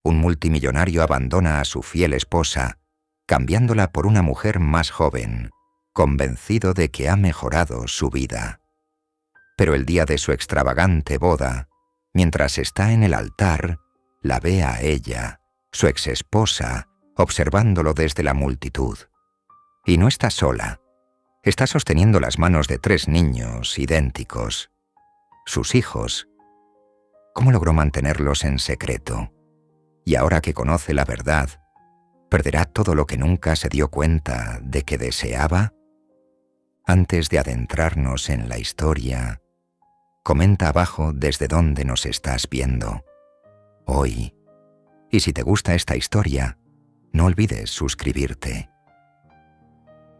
un multimillonario abandona a su fiel esposa, cambiándola por una mujer más joven, convencido de que ha mejorado su vida. Pero el día de su extravagante boda, mientras está en el altar, la ve a ella, su exesposa, observándolo desde la multitud. Y no está sola. Está sosteniendo las manos de 3 niños idénticos. Sus hijos. ¿Cómo logró mantenerlos en secreto? Y ahora que conoce la verdad, ¿perderá todo lo que nunca se dio cuenta de que deseaba? Antes de adentrarnos en la historia, comenta abajo desde dónde nos estás viendo hoy. Y si te gusta esta historia, no olvides suscribirte.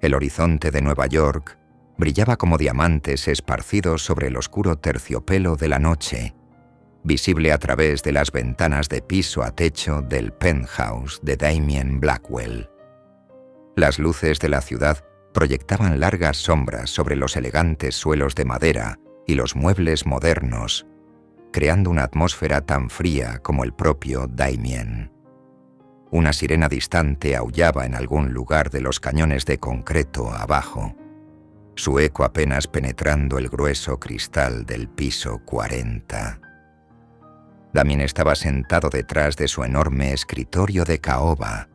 El horizonte de Nueva York brillaba como diamantes esparcidos sobre el oscuro terciopelo de la noche, visible a través de las ventanas de piso a techo del penthouse de Damien Blackwell. Las luces de la ciudad proyectaban largas sombras sobre los elegantes suelos de madera y los muebles modernos, creando una atmósfera tan fría como el propio Damien. Una sirena distante aullaba en algún lugar de los cañones de concreto abajo, su eco apenas penetrando el grueso cristal del piso 40. Damien estaba sentado detrás de su enorme escritorio de caoba,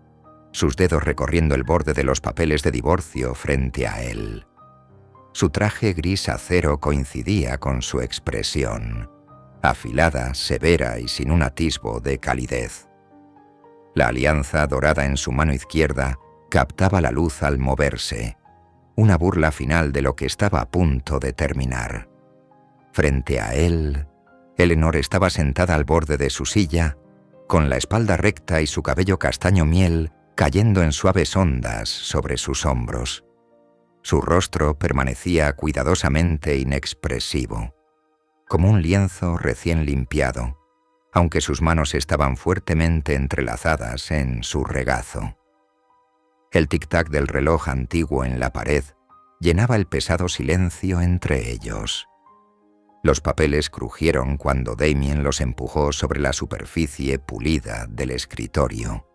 sus dedos recorriendo el borde de los papeles de divorcio frente a él. Su traje gris acero coincidía con su expresión, afilada, severa y sin un atisbo de calidez. La alianza dorada en su mano izquierda captaba la luz al moverse, una burla final de lo que estaba a punto de terminar. Frente a él, Eleanor estaba sentada al borde de su silla, con la espalda recta y su cabello castaño miel cayendo en suaves ondas sobre sus hombros. Su rostro permanecía cuidadosamente inexpresivo, como un lienzo recién limpiado, aunque sus manos estaban fuertemente entrelazadas en su regazo. El tic-tac del reloj antiguo en la pared llenaba el pesado silencio entre ellos. Los papeles crujieron cuando Damien los empujó sobre la superficie pulida del escritorio.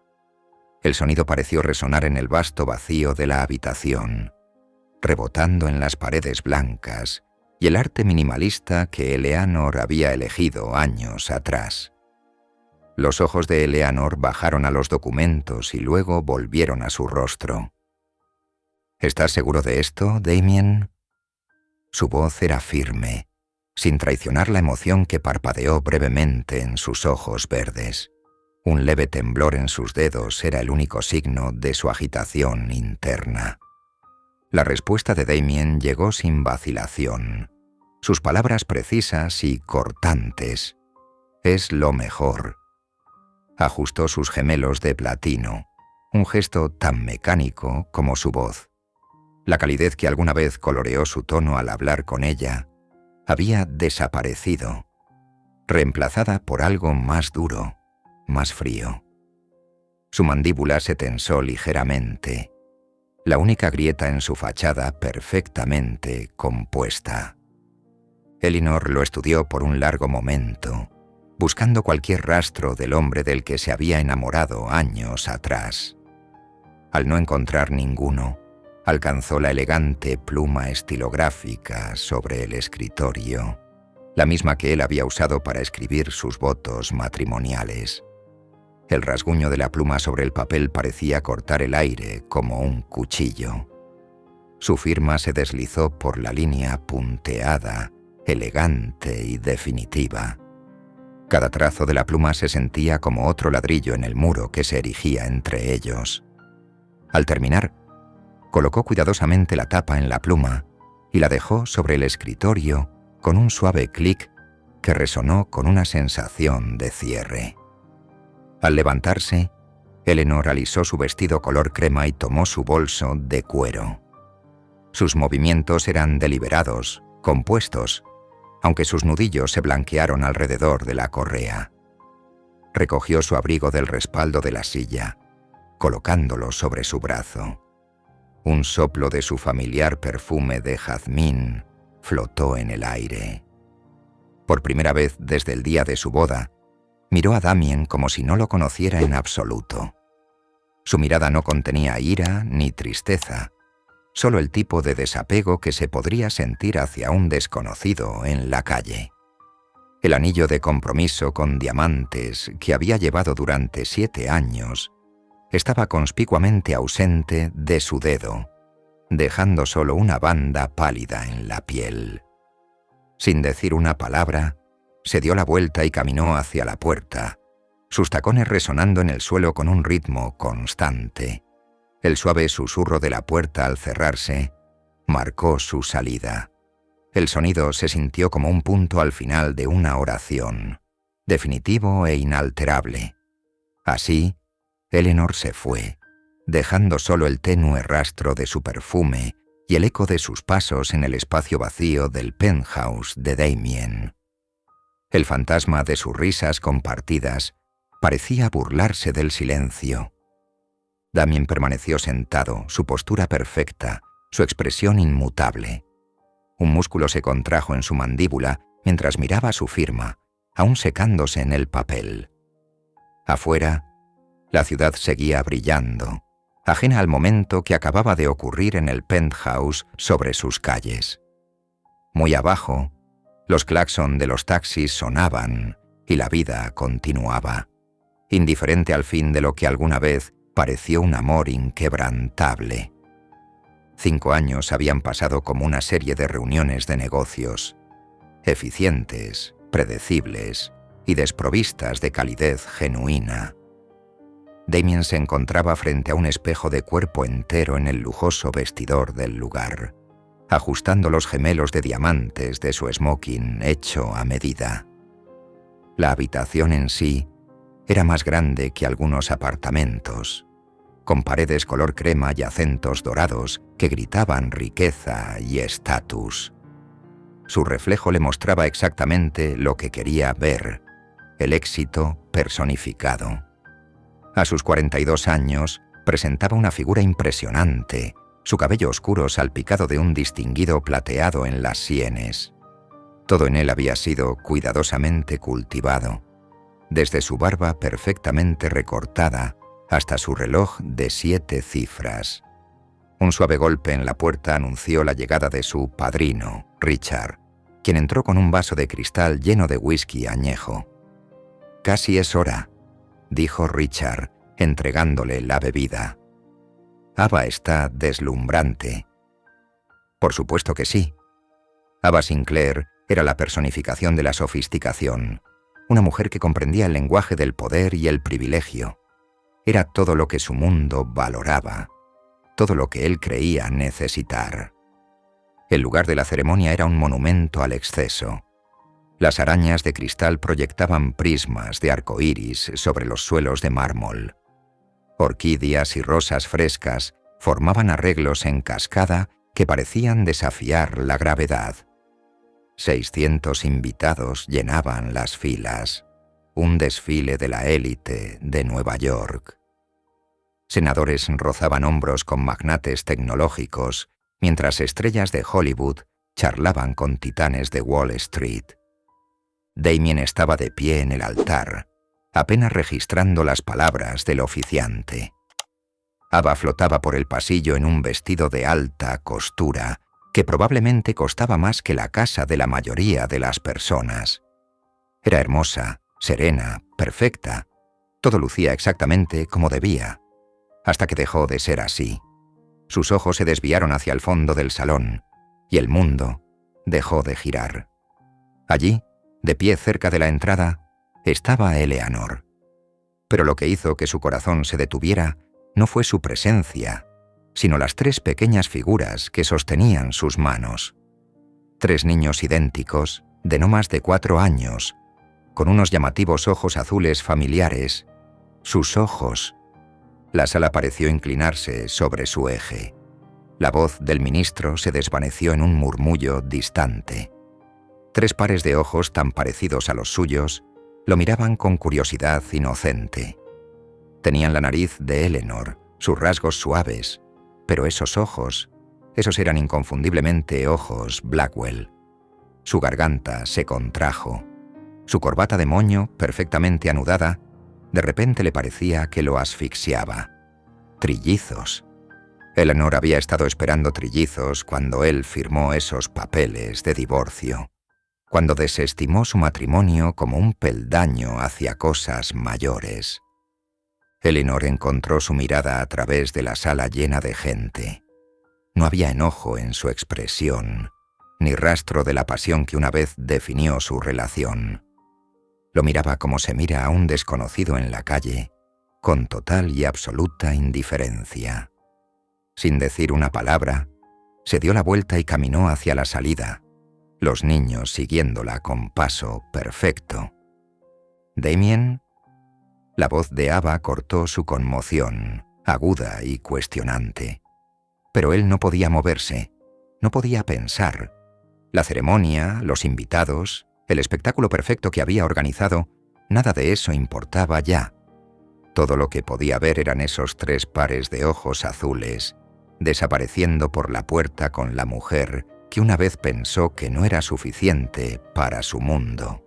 El sonido pareció resonar en el vasto vacío de la habitación, rebotando en las paredes blancas y el arte minimalista que Eleanor había elegido años atrás. Los ojos de Eleanor bajaron a los documentos y luego volvieron a su rostro. ¿Estás seguro de esto, Damien? Su voz era firme, sin traicionar la emoción que parpadeó brevemente en sus ojos verdes. Un leve temblor en sus dedos era el único signo de su agitación interna. La respuesta de Damien llegó sin vacilación. Sus palabras precisas y cortantes. Es lo mejor. Ajustó sus gemelos de platino, un gesto tan mecánico como su voz. La calidez que alguna vez coloreó su tono al hablar con ella había desaparecido, reemplazada por algo más duro, más frío. Su mandíbula se tensó ligeramente, la única grieta en su fachada perfectamente compuesta. Eleanor lo estudió por un largo momento, buscando cualquier rastro del hombre del que se había enamorado años atrás. Al no encontrar ninguno, alcanzó la elegante pluma estilográfica sobre el escritorio, la misma que él había usado para escribir sus votos matrimoniales. El rasguño de la pluma sobre el papel parecía cortar el aire como un cuchillo. Su firma se deslizó por la línea punteada, elegante y definitiva. Cada trazo de la pluma se sentía como otro ladrillo en el muro que se erigía entre ellos. Al terminar, colocó cuidadosamente la tapa en la pluma y la dejó sobre el escritorio con un suave clic que resonó con una sensación de cierre. Al levantarse, Eleanor alisó su vestido color crema y tomó su bolso de cuero. Sus movimientos eran deliberados, compuestos, aunque sus nudillos se blanquearon alrededor de la correa. Recogió su abrigo del respaldo de la silla, colocándolo sobre su brazo. Un soplo de su familiar perfume de jazmín flotó en el aire. Por primera vez desde el día de su boda, Miró a Damien como si no lo conociera en absoluto. Su mirada no contenía ira ni tristeza, solo el tipo de desapego que se podría sentir hacia un desconocido en la calle. El anillo de compromiso con diamantes que había llevado durante 7 años estaba conspicuamente ausente de su dedo, dejando solo una banda pálida en la piel. Sin decir una palabra, se dio la vuelta y caminó hacia la puerta, sus tacones resonando en el suelo con un ritmo constante. El suave susurro de la puerta al cerrarse marcó su salida. El sonido se sintió como un punto al final de una oración, definitivo e inalterable. Así, Eleanor se fue, dejando solo el tenue rastro de su perfume y el eco de sus pasos en el espacio vacío del penthouse de Damien. El fantasma de sus risas compartidas parecía burlarse del silencio. Damien permaneció sentado, su postura perfecta, su expresión inmutable. Un músculo se contrajo en su mandíbula mientras miraba su firma, aún secándose en el papel. Afuera, la ciudad seguía brillando, ajena al momento que acababa de ocurrir en el penthouse sobre sus calles. Muy abajo, los claxon de los taxis sonaban y la vida continuaba, indiferente al fin de lo que alguna vez pareció un amor inquebrantable. 5 años habían pasado como una serie de reuniones de negocios, eficientes, predecibles y desprovistas de calidez genuina. Damien se encontraba frente a un espejo de cuerpo entero en el lujoso vestidor del lugar, ajustando los gemelos de diamantes de su smoking hecho a medida. La habitación en sí era más grande que algunos apartamentos, con paredes color crema y acentos dorados que gritaban riqueza y estatus. Su reflejo le mostraba exactamente lo que quería ver, el éxito personificado. A sus 42 años, presentaba una figura impresionante, su cabello oscuro salpicado de un distinguido plateado en las sienes. Todo en él había sido cuidadosamente cultivado, desde su barba perfectamente recortada hasta su reloj de 7 cifras. Un suave golpe en la puerta anunció la llegada de su padrino, Richard, quien entró con un vaso de cristal lleno de whisky añejo. «Casi es hora», dijo Richard, entregándole la bebida. «Ava está deslumbrante». Por supuesto que sí. Ava Sinclair era la personificación de la sofisticación, una mujer que comprendía el lenguaje del poder y el privilegio. Era todo lo que su mundo valoraba, todo lo que él creía necesitar. El lugar de la ceremonia era un monumento al exceso. Las arañas de cristal proyectaban prismas de arco iris sobre los suelos de mármol. Orquídeas y rosas frescas formaban arreglos en cascada que parecían desafiar la gravedad. 600 invitados llenaban las filas, un desfile de la élite de Nueva York. Senadores rozaban hombros con magnates tecnológicos, mientras estrellas de Hollywood charlaban con titanes de Wall Street. Damien estaba de pie en el altar, apenas registrando las palabras del oficiante. Ava flotaba por el pasillo en un vestido de alta costura, que probablemente costaba más que la casa de la mayoría de las personas. Era hermosa, serena, perfecta. Todo lucía exactamente como debía, hasta que dejó de ser así. Sus ojos se desviaron hacia el fondo del salón, y el mundo dejó de girar. Allí, de pie cerca de la entrada, estaba Eleanor. Pero lo que hizo que su corazón se detuviera no fue su presencia, sino las 3 pequeñas figuras que sostenían sus manos. 3 niños idénticos, de no más de 4 años, con unos llamativos ojos azules familiares. Sus ojos. La sala pareció inclinarse sobre su eje. La voz del ministro se desvaneció en un murmullo distante. 3 pares de ojos tan parecidos a los suyos lo miraban con curiosidad inocente. Tenían la nariz de Eleanor, sus rasgos suaves, pero esos ojos eran inconfundiblemente ojos Blackwell. Su garganta se contrajo. Su corbata de moño, perfectamente anudada, de repente le parecía que lo asfixiaba. Trillizos. Eleanor había estado esperando trillizos cuando él firmó esos papeles de divorcio, cuando desestimó su matrimonio como un peldaño hacia cosas mayores. Eleanor encontró su mirada a través de la sala llena de gente. No había enojo en su expresión, ni rastro de la pasión que una vez definió su relación. Lo miraba como se mira a un desconocido en la calle, con total y absoluta indiferencia. Sin decir una palabra, se dio la vuelta y caminó hacia la salida, los niños siguiéndola con paso perfecto. «¿Damien?» La voz de Ava cortó su conmoción, aguda y cuestionante. Pero él no podía moverse, no podía pensar. La ceremonia, los invitados, el espectáculo perfecto que había organizado, nada de eso importaba ya. Todo lo que podía ver eran esos 3 pares de ojos azules, desapareciendo por la puerta con la mujer que una vez pensó que no era suficiente para su mundo.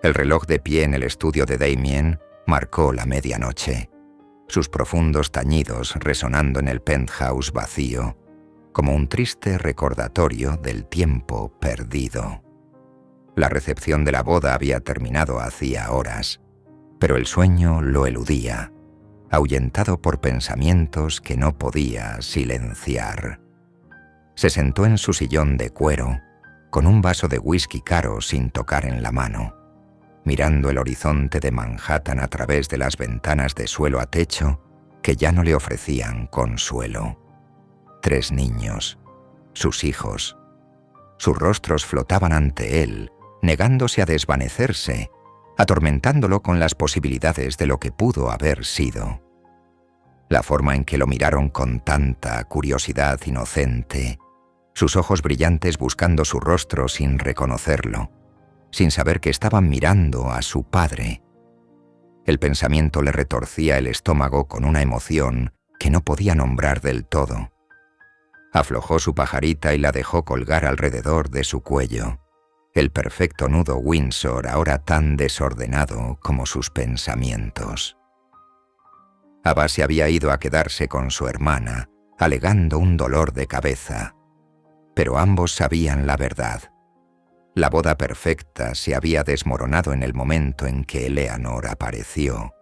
El reloj de pie en el estudio de Damien marcó la medianoche, sus profundos tañidos resonando en el penthouse vacío, como un triste recordatorio del tiempo perdido. La recepción de la boda había terminado hacía horas, pero el sueño lo eludía, ahuyentado por pensamientos que no podía silenciar. Se sentó en su sillón de cuero, con un vaso de whisky caro sin tocar en la mano, mirando el horizonte de Manhattan a través de las ventanas de suelo a techo que ya no le ofrecían consuelo. 3 niños, sus hijos. Sus rostros flotaban ante él, negándose a desvanecerse, atormentándolo con las posibilidades de lo que pudo haber sido. La forma en que lo miraron con tanta curiosidad inocente, sus ojos brillantes buscando su rostro sin reconocerlo, sin saber que estaban mirando a su padre. El pensamiento le retorcía el estómago con una emoción que no podía nombrar del todo. Aflojó su pajarita y la dejó colgar alrededor de su cuello, el perfecto nudo Windsor ahora tan desordenado como sus pensamientos. Ava se había ido a quedarse con su hermana, alegando un dolor de cabeza, pero ambos sabían la verdad. La boda perfecta se había desmoronado en el momento en que Eleanor apareció,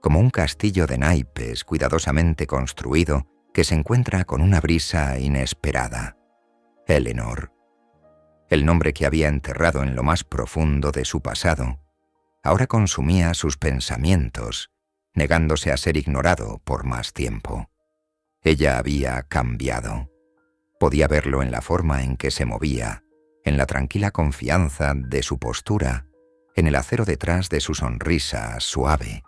como un castillo de naipes cuidadosamente construido que se encuentra con una brisa inesperada. Eleanor, el nombre que había enterrado en lo más profundo de su pasado, ahora consumía sus pensamientos, negándose a ser ignorado por más tiempo. Ella había cambiado. Podía verlo en la forma en que se movía, en la tranquila confianza de su postura, en el acero detrás de su sonrisa suave.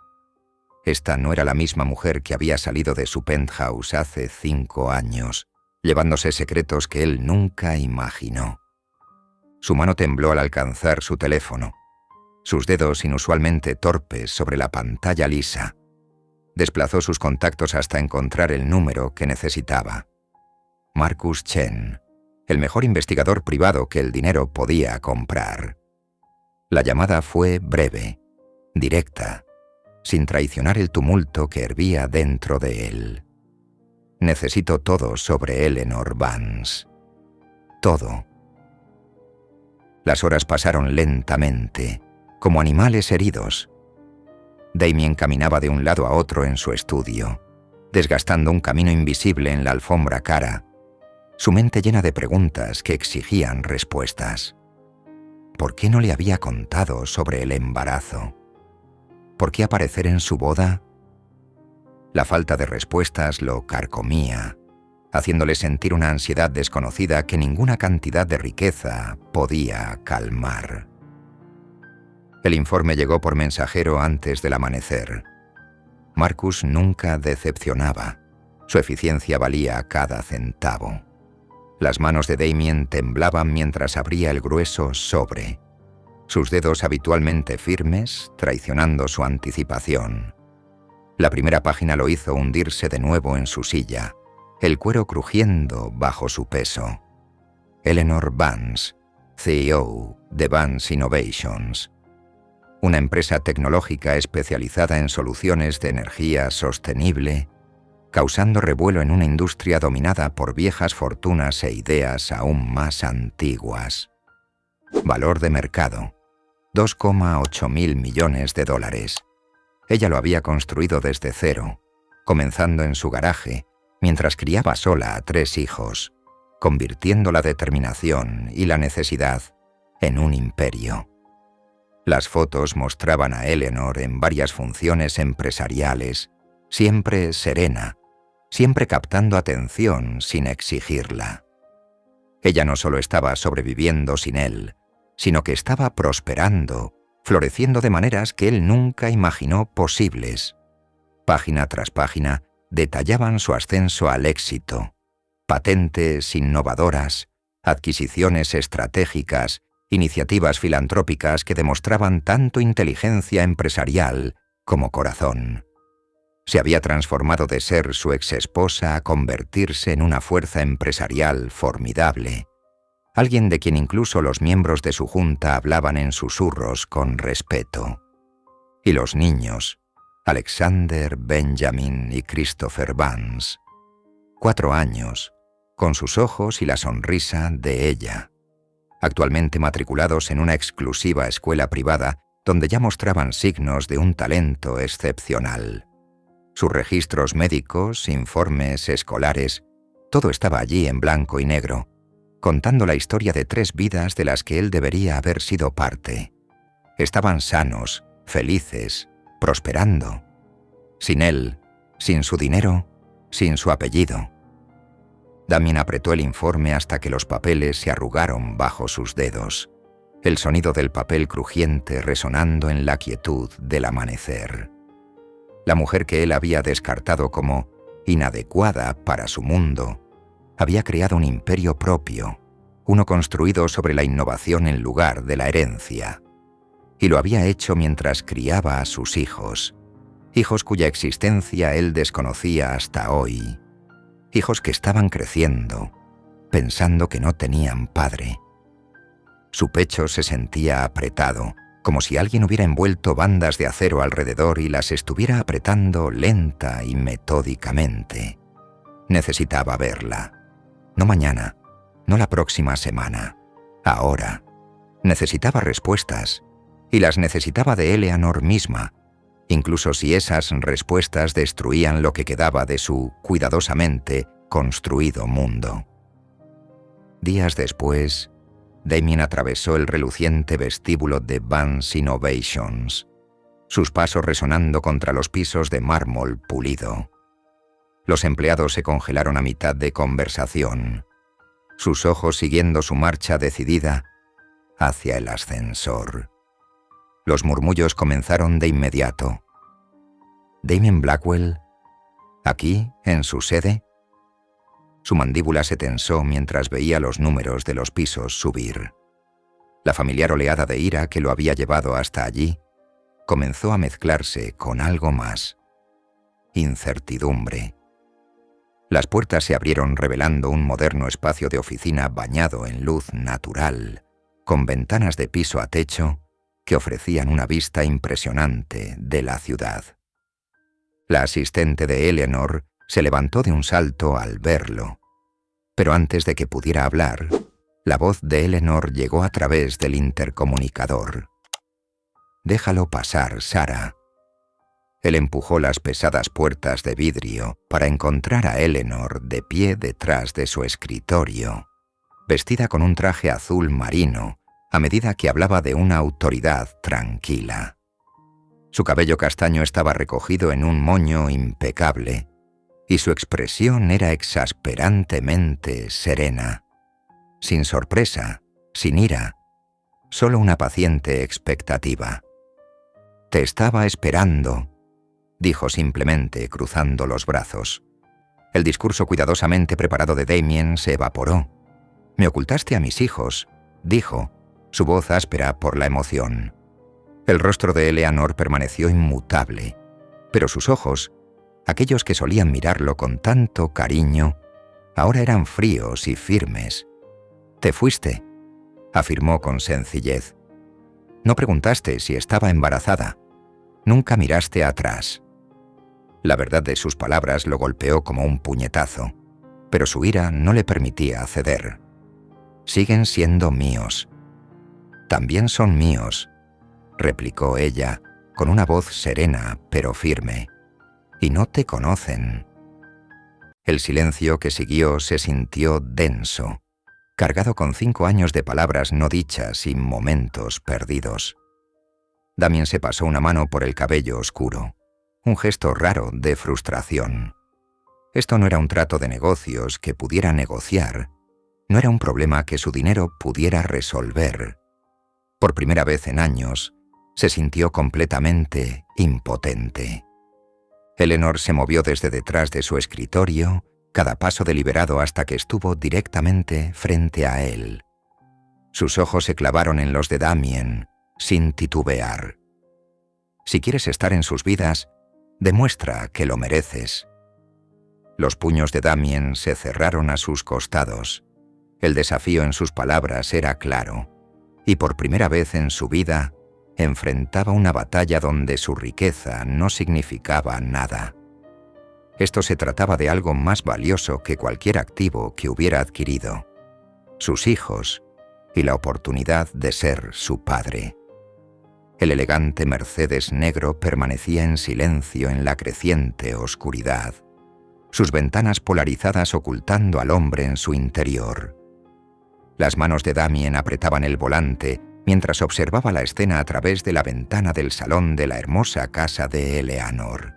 Esta no era la misma mujer que había salido de su penthouse hace 5 años, llevándose secretos que él nunca imaginó. Su mano tembló al alcanzar su teléfono, sus dedos inusualmente torpes sobre la pantalla lisa. Desplazó sus contactos hasta encontrar el número que necesitaba. Marcus Chen, el mejor investigador privado que el dinero podía comprar. La llamada fue breve, directa, sin traicionar el tumulto que hervía dentro de él. Necesito todo sobre Eleanor Vance. Todo. Las horas pasaron lentamente, como animales heridos. Damien caminaba de un lado a otro en su estudio, desgastando un camino invisible en la alfombra cara, su mente llena de preguntas que exigían respuestas. ¿Por qué no le había contado sobre el embarazo? ¿Por qué aparecer en su boda? La falta de respuestas lo carcomía, haciéndole sentir una ansiedad desconocida que ninguna cantidad de riqueza podía calmar. El informe llegó por mensajero antes del amanecer. Marcus nunca decepcionaba. Su eficiencia valía cada centavo. Las manos de Damien temblaban mientras abría el grueso sobre, sus dedos habitualmente firmes, traicionando su anticipación. La primera página lo hizo hundirse de nuevo en su silla, el cuero crujiendo bajo su peso. Eleanor Vance, CEO de Vance Innovations, una empresa tecnológica especializada en soluciones de energía sostenible, causando revuelo en una industria dominada por viejas fortunas e ideas aún más antiguas. Valor de mercado: 2,8 mil millones de dólares. Ella lo había construido desde cero, comenzando en su garaje, mientras criaba sola a 3 hijos, convirtiendo la determinación y la necesidad en un imperio. Las fotos mostraban a Eleanor en varias funciones empresariales, siempre serena, siempre captando atención sin exigirla. Ella no solo estaba sobreviviendo sin él, sino que estaba prosperando, floreciendo de maneras que él nunca imaginó posibles. Página tras página detallaban su ascenso al éxito: patentes innovadoras, adquisiciones estratégicas, iniciativas filantrópicas que demostraban tanto inteligencia empresarial como corazón. Se había transformado de ser su exesposa a convertirse en una fuerza empresarial formidable, alguien de quien incluso los miembros de su junta hablaban en susurros con respeto. Y los niños, Alexander, Benjamin y Christopher Vance, 4 años, con sus ojos y la sonrisa de ella, actualmente matriculados en una exclusiva escuela privada donde ya mostraban signos de un talento excepcional. Sus registros médicos, informes escolares, todo estaba allí en blanco y negro, contando la historia de 3 vidas de las que él debería haber sido parte. Estaban sanos, felices, prosperando. Sin él, sin su dinero, sin su apellido. Damien apretó el informe hasta que los papeles se arrugaron bajo sus dedos, el sonido del papel crujiente resonando en la quietud del amanecer. La mujer que él había descartado como inadecuada para su mundo, había creado un imperio propio, uno construido sobre la innovación en lugar de la herencia. Y lo había hecho mientras criaba a sus hijos, hijos cuya existencia él desconocía hasta hoy, hijos que estaban creciendo, pensando que no tenían padre. Su pecho se sentía apretado, como si alguien hubiera envuelto bandas de acero alrededor y las estuviera apretando lenta y metódicamente. Necesitaba verla. No mañana, no la próxima semana, ahora. Necesitaba respuestas, y las necesitaba de Eleanor misma, incluso si esas respuestas destruían lo que quedaba de su cuidadosamente construido mundo. Días después, Damien atravesó el reluciente vestíbulo de Vance Innovations, sus pasos resonando contra los pisos de mármol pulido. Los empleados se congelaron a mitad de conversación, sus ojos siguiendo su marcha decidida hacia el ascensor. Los murmullos comenzaron de inmediato. ¿Damien Blackwell? ¿Aquí, en su sede? Su mandíbula se tensó mientras veía los números de los pisos subir. La familiar oleada de ira que lo había llevado hasta allí comenzó a mezclarse con algo más: incertidumbre. Las puertas se abrieron revelando un moderno espacio de oficina bañado en luz natural, con ventanas de piso a techo que ofrecían una vista impresionante de la ciudad. La asistente de Eleanor se levantó de un salto al verlo, pero antes de que pudiera hablar, la voz de Eleanor llegó a través del intercomunicador. «Déjalo pasar, Sarah». Él empujó las pesadas puertas de vidrio para encontrar a Eleanor de pie detrás de su escritorio, vestida con un traje azul marino, a medida que hablaba de una autoridad tranquila. Su cabello castaño estaba recogido en un moño impecable, y su expresión era exasperantemente serena, sin sorpresa, sin ira, solo una paciente expectativa. «Te estaba esperando», dijo simplemente, cruzando los brazos. El discurso cuidadosamente preparado de Damien se evaporó. «Me ocultaste a mis hijos», dijo, su voz áspera por la emoción. El rostro de Eleanor permaneció inmutable, pero sus ojos, aquellos que solían mirarlo con tanto cariño, ahora eran fríos y firmes. «Te fuiste», afirmó con sencillez. No preguntaste si estaba embarazada. Nunca miraste atrás. La verdad de sus palabras lo golpeó como un puñetazo, pero su ira no le permitía ceder. Siguen siendo míos. También son míos, replicó ella, con una voz serena pero firme. Y no te conocen. El silencio que siguió se sintió denso, cargado con 5 años de palabras no dichas y momentos perdidos. Damien se pasó una mano por el cabello oscuro, un gesto raro de frustración. Esto no era un trato de negocios que pudiera negociar, no era un problema que su dinero pudiera resolver. Por primera vez en años, se sintió completamente impotente. Eleanor se movió desde detrás de su escritorio, cada paso deliberado hasta que estuvo directamente frente a él. Sus ojos se clavaron en los de Damien, sin titubear. Si quieres estar en sus vidas, demuestra que lo mereces. Los puños de Damien se cerraron a sus costados. El desafío en sus palabras era claro, y por primera vez en su vida, enfrentaba una batalla donde su riqueza no significaba nada. Esto se trataba de algo más valioso que cualquier activo que hubiera adquirido: sus hijos y la oportunidad de ser su padre. El elegante Mercedes negro permanecía en silencio en la creciente oscuridad, sus ventanas polarizadas ocultando al hombre en su interior. Las manos de Damien apretaban el volante mientras observaba la escena a través de la ventana del salón de la hermosa casa de Eleanor.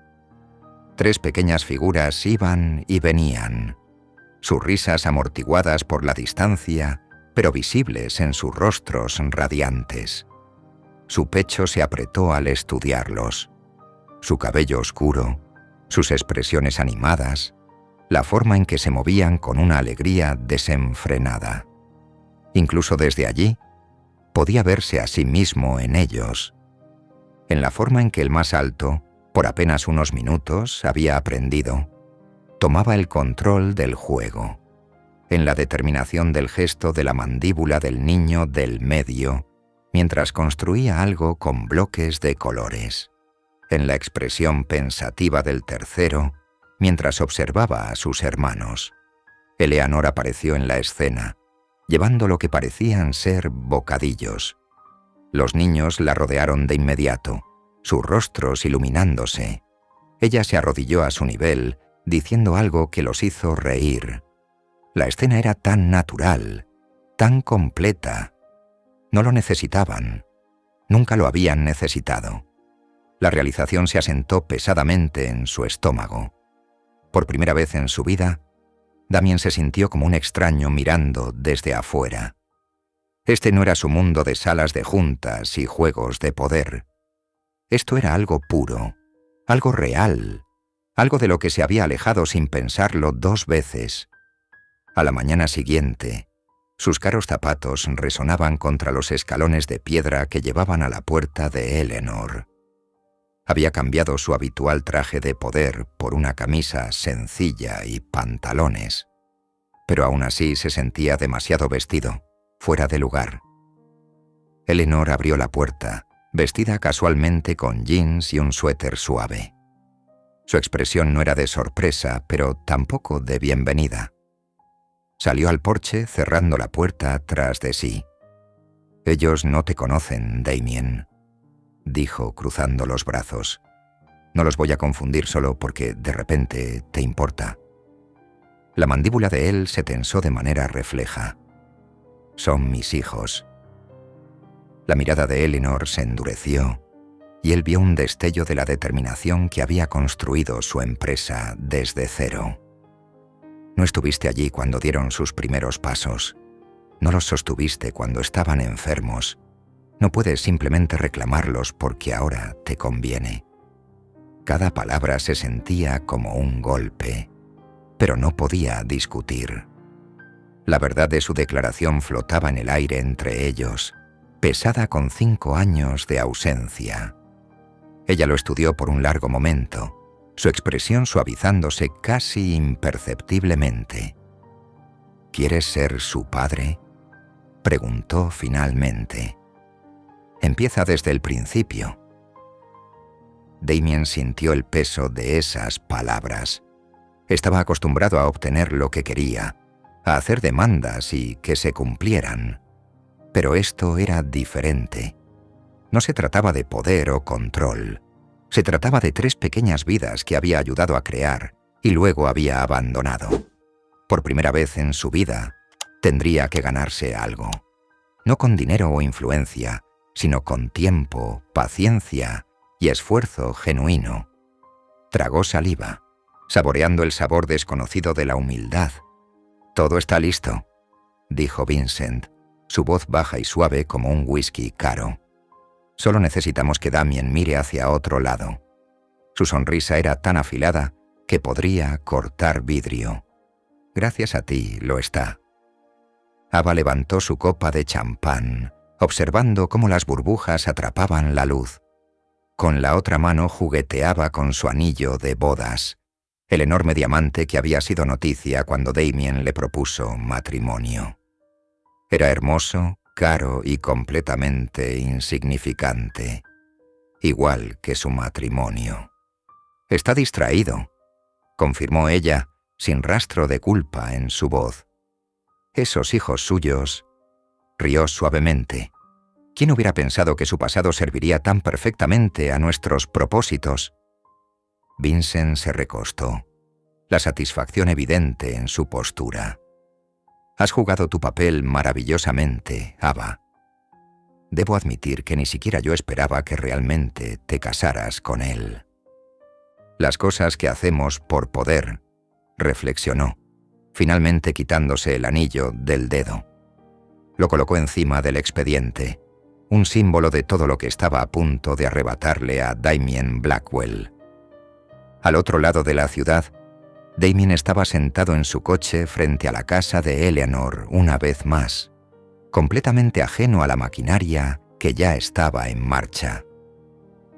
3 pequeñas figuras iban y venían, sus risas amortiguadas por la distancia, pero visibles en sus rostros radiantes. Su pecho se apretó al estudiarlos. Su cabello oscuro, sus expresiones animadas, la forma en que se movían con una alegría desenfrenada. Incluso desde allí, podía verse a sí mismo en ellos, en la forma en que el más alto, por apenas unos minutos, había aprendido. Tomaba el control del juego, en la determinación del gesto de la mandíbula del niño del medio, mientras construía algo con bloques de colores, en la expresión pensativa del tercero, mientras observaba a sus hermanos. Eleanor apareció en la escena, llevando lo que parecían ser bocadillos. Los niños la rodearon de inmediato, sus rostros iluminándose. Ella se arrodilló a su nivel, diciendo algo que los hizo reír. La escena era tan natural, tan completa. No lo necesitaban. Nunca lo habían necesitado. La realización se asentó pesadamente en su estómago. Por primera vez en su vida, Damien se sintió como un extraño mirando desde afuera. Este no era su mundo de salas de juntas y juegos de poder. Esto era algo puro, algo real, algo de lo que se había alejado sin pensarlo 2 veces. A la mañana siguiente, sus caros zapatos resonaban contra los escalones de piedra que llevaban a la puerta de Eleanor. Había cambiado su habitual traje de poder por una camisa sencilla y pantalones, pero aún así se sentía demasiado vestido, fuera de lugar. Eleanor abrió la puerta, vestida casualmente con jeans y un suéter suave. Su expresión no era de sorpresa, pero tampoco de bienvenida. Salió al porche cerrando la puerta tras de sí. «Ellos no te conocen, Damien», dijo cruzando los brazos. «No los voy a confundir solo porque de repente te importa». La mandíbula de él se tensó de manera refleja. «Son mis hijos». La mirada de Eleanor se endureció y él vio un destello de la determinación que había construido su empresa desde cero. No estuviste allí cuando dieron sus primeros pasos. No los sostuviste cuando estaban enfermos. No puedes simplemente reclamarlos porque ahora te conviene. Cada palabra se sentía como un golpe, pero no podía discutir. La verdad de su declaración flotaba en el aire entre ellos, pesada con 5 años de ausencia. Ella lo estudió por un largo momento, su expresión suavizándose casi imperceptiblemente. «¿Quieres ser su padre?», preguntó finalmente. Empieza desde el principio. Damien sintió el peso de esas palabras. Estaba acostumbrado a obtener lo que quería, a hacer demandas y que se cumplieran. Pero esto era diferente. No se trataba de poder o control. Se trataba de 3 pequeñas vidas que había ayudado a crear y luego había abandonado. Por primera vez en su vida, tendría que ganarse algo. No con dinero o influencia, sino con tiempo, paciencia y esfuerzo genuino. Tragó saliva, saboreando el sabor desconocido de la humildad. «Todo está listo», dijo Vincent, su voz baja y suave como un whisky caro. «Solo necesitamos que Damien mire hacia otro lado». Su sonrisa era tan afilada que podría cortar vidrio. «Gracias a ti lo está». Ava levantó su copa de champán, observando cómo las burbujas atrapaban la luz. Con la otra mano jugueteaba con su anillo de bodas, el enorme diamante que había sido noticia cuando Damien le propuso matrimonio. Era hermoso, caro y completamente insignificante, igual que su matrimonio. «Está distraído», confirmó ella, sin rastro de culpa en su voz. «Esos hijos suyos», rió suavemente. «¿Quién hubiera pensado que su pasado serviría tan perfectamente a nuestros propósitos?» Vincent se recostó, la satisfacción evidente en su postura. «Has jugado tu papel maravillosamente, Ava. Debo admitir que ni siquiera yo esperaba que realmente te casaras con él». «Las cosas que hacemos por poder», reflexionó, finalmente quitándose el anillo del dedo. Lo colocó encima del expediente, un símbolo de todo lo que estaba a punto de arrebatarle a Damien Blackwell. Al otro lado de la ciudad, Damien estaba sentado en su coche frente a la casa de Eleanor una vez más, completamente ajeno a la maquinaria que ya estaba en marcha.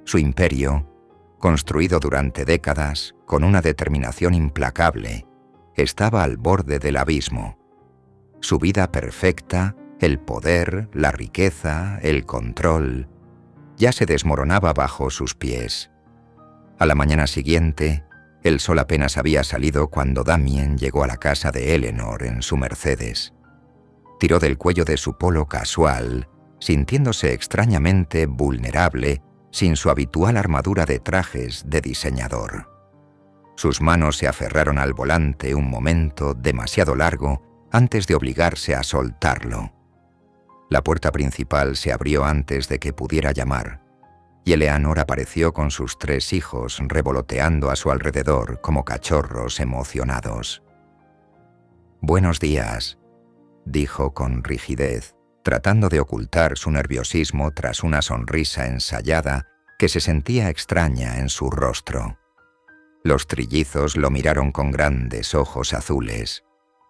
Su imperio, construido durante décadas con una determinación implacable, estaba al borde del abismo. Su vida perfecta, el poder, la riqueza, el control, ya se desmoronaba bajo sus pies. A la mañana siguiente, el sol apenas había salido cuando Damien llegó a la casa de Eleanor en su Mercedes. Tiró del cuello de su polo casual, sintiéndose extrañamente vulnerable sin su habitual armadura de trajes de diseñador. Sus manos se aferraron al volante un momento demasiado largo antes de obligarse a soltarlo. La puerta principal se abrió antes de que pudiera llamar, y Eleanor apareció con sus 3 hijos revoloteando a su alrededor como cachorros emocionados. «Buenos días», dijo con rigidez, tratando de ocultar su nerviosismo tras una sonrisa ensayada que se sentía extraña en su rostro. Los trillizos lo miraron con grandes ojos azules,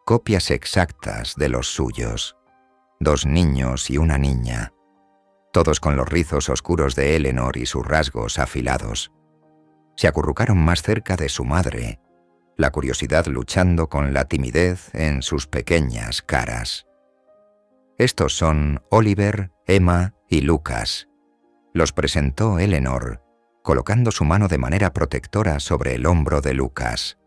copias exactas de los suyos. 2 niños y una niña, todos con los rizos oscuros de Eleanor y sus rasgos afilados. Se acurrucaron más cerca de su madre, la curiosidad luchando con la timidez en sus pequeñas caras. «Estos son Oliver, Emma y Lucas», los presentó Eleanor, colocando su mano de manera protectora sobre el hombro de Lucas.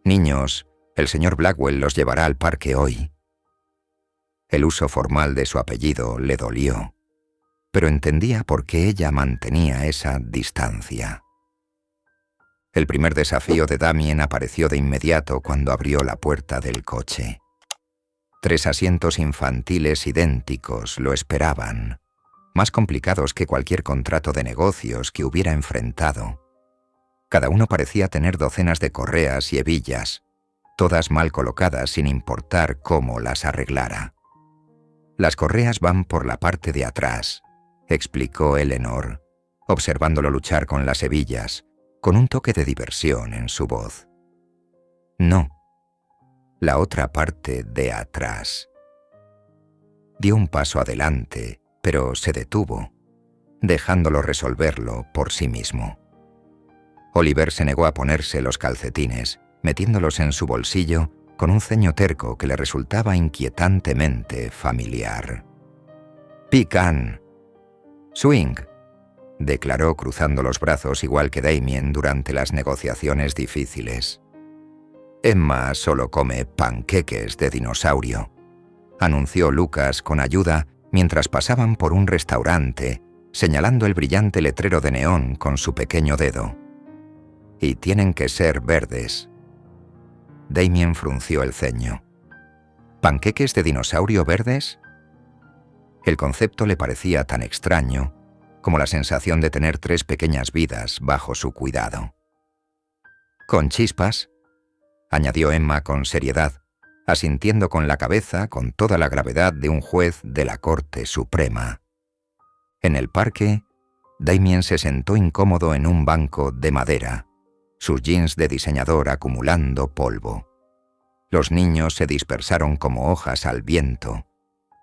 «Niños, el señor Blackwell los llevará al parque hoy». El uso formal de su apellido le dolió, pero entendía por qué ella mantenía esa distancia. El primer desafío de Damien apareció de inmediato cuando abrió la puerta del coche. 3 asientos infantiles idénticos lo esperaban, más complicados que cualquier contrato de negocios que hubiera enfrentado. Cada uno parecía tener docenas de correas y hebillas, todas mal colocadas sin importar cómo las arreglara. «Las correas van por la parte de atrás», explicó Eleanor, observándolo luchar con las hebillas, con un toque de diversión en su voz. «No, la otra parte de atrás». Dio un paso adelante, pero se detuvo, dejándolo resolverlo por sí mismo. Oliver se negó a ponerse los calcetines, metiéndolos en su bolsillo con un ceño terco que le resultaba inquietantemente familiar. «Pican», Swing, declaró cruzando los brazos igual que Damien durante las negociaciones difíciles. Emma solo come panqueques de dinosaurio, anunció Lucas con ayuda mientras pasaban por un restaurante, señalando el brillante letrero de neón con su pequeño dedo. Y tienen que ser verdes. Damien frunció el ceño. ¿Panqueques de dinosaurio verdes? El concepto le parecía tan extraño como la sensación de tener 3 pequeñas vidas bajo su cuidado. «¿Con chispas?», añadió Emma con seriedad, asintiendo con la cabeza con toda la gravedad de un juez de la Corte Suprema. En el parque, Damien se sentó incómodo en un banco de madera, sus jeans de diseñador acumulando polvo. Los niños se dispersaron como hojas al viento,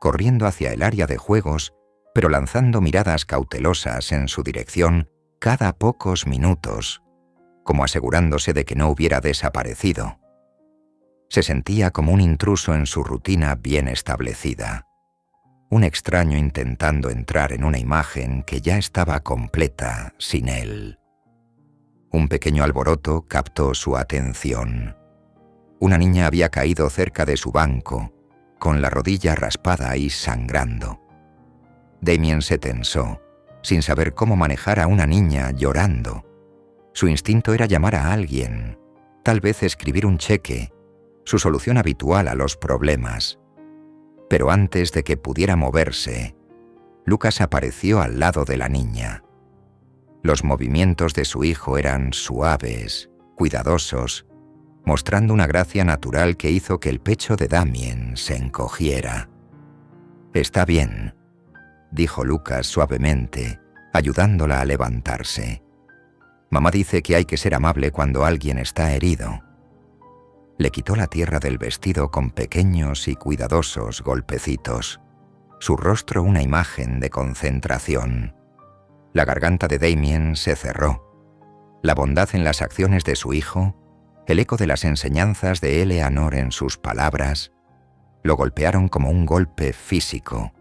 corriendo hacia el área de juegos, pero lanzando miradas cautelosas en su dirección cada pocos minutos, como asegurándose de que no hubiera desaparecido. Se sentía como un intruso en su rutina bien establecida, un extraño intentando entrar en una imagen que ya estaba completa sin él. Un pequeño alboroto captó su atención. Una niña había caído cerca de su banco, con la rodilla raspada y sangrando. Damien se tensó, sin saber cómo manejar a una niña llorando. Su instinto era llamar a alguien, tal vez escribir un cheque, su solución habitual a los problemas. Pero antes de que pudiera moverse, Lucas apareció al lado de la niña. Los movimientos de su hijo eran suaves, cuidadosos, mostrando una gracia natural que hizo que el pecho de Damien se encogiera. «Está bien», dijo Lucas suavemente, ayudándola a levantarse. «Mamá dice que hay que ser amable cuando alguien está herido». Le quitó la tierra del vestido con pequeños y cuidadosos golpecitos. Su rostro una imagen de concentración. La garganta de Damien se cerró. La bondad en las acciones de su hijo, el eco de las enseñanzas de Eleanor en sus palabras, lo golpearon como un golpe físico.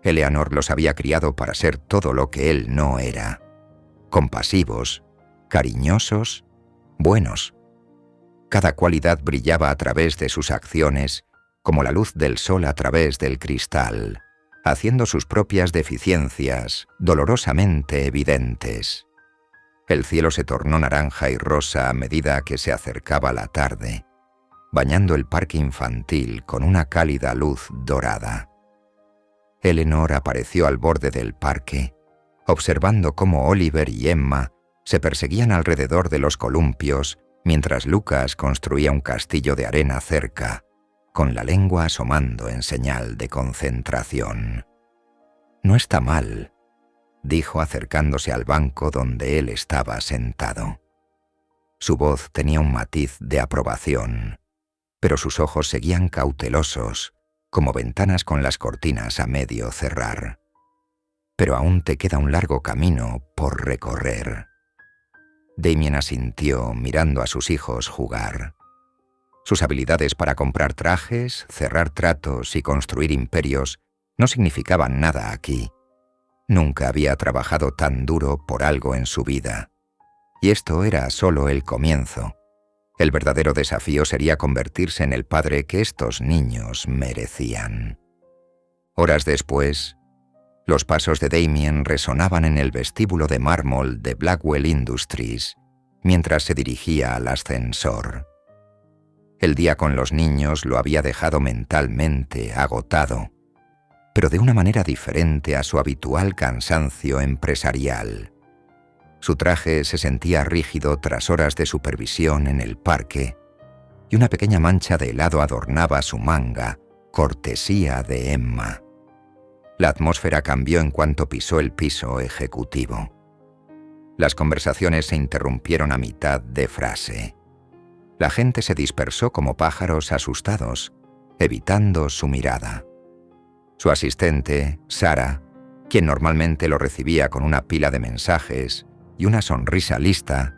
Eleanor los había criado para ser todo lo que él no era. Compasivos, cariñosos, buenos. Cada cualidad brillaba a través de sus acciones, como la luz del sol a través del cristal, haciendo sus propias deficiencias dolorosamente evidentes. El cielo se tornó naranja y rosa a medida que se acercaba la tarde, bañando el parque infantil con una cálida luz dorada. Eleanor apareció al borde del parque, observando cómo Oliver y Emma se perseguían alrededor de los columpios mientras Lucas construía un castillo de arena cerca, con la lengua asomando en señal de concentración. «No está mal», dijo acercándose al banco donde él estaba sentado. Su voz tenía un matiz de aprobación, pero sus ojos seguían cautelosos, como ventanas con las cortinas a medio cerrar. «Pero aún te queda un largo camino por recorrer». Damien asintió mirando a sus hijos jugar. Sus habilidades para comprar trajes, cerrar tratos y construir imperios no significaban nada aquí. Nunca había trabajado tan duro por algo en su vida. Y esto era solo el comienzo. El verdadero desafío sería convertirse en el padre que estos niños merecían. Horas después, los pasos de Damien resonaban en el vestíbulo de mármol de Blackwell Industries mientras se dirigía al ascensor. El día con los niños lo había dejado mentalmente agotado, pero de una manera diferente a su habitual cansancio empresarial. Su traje se sentía rígido tras horas de supervisión en el parque, y una pequeña mancha de helado adornaba su manga, cortesía de Emma. La atmósfera cambió en cuanto pisó el piso ejecutivo. Las conversaciones se interrumpieron a mitad de frase. La gente se dispersó como pájaros asustados, evitando su mirada. Su asistente, Sarah, quien normalmente lo recibía con una pila de mensajes y una sonrisa lista,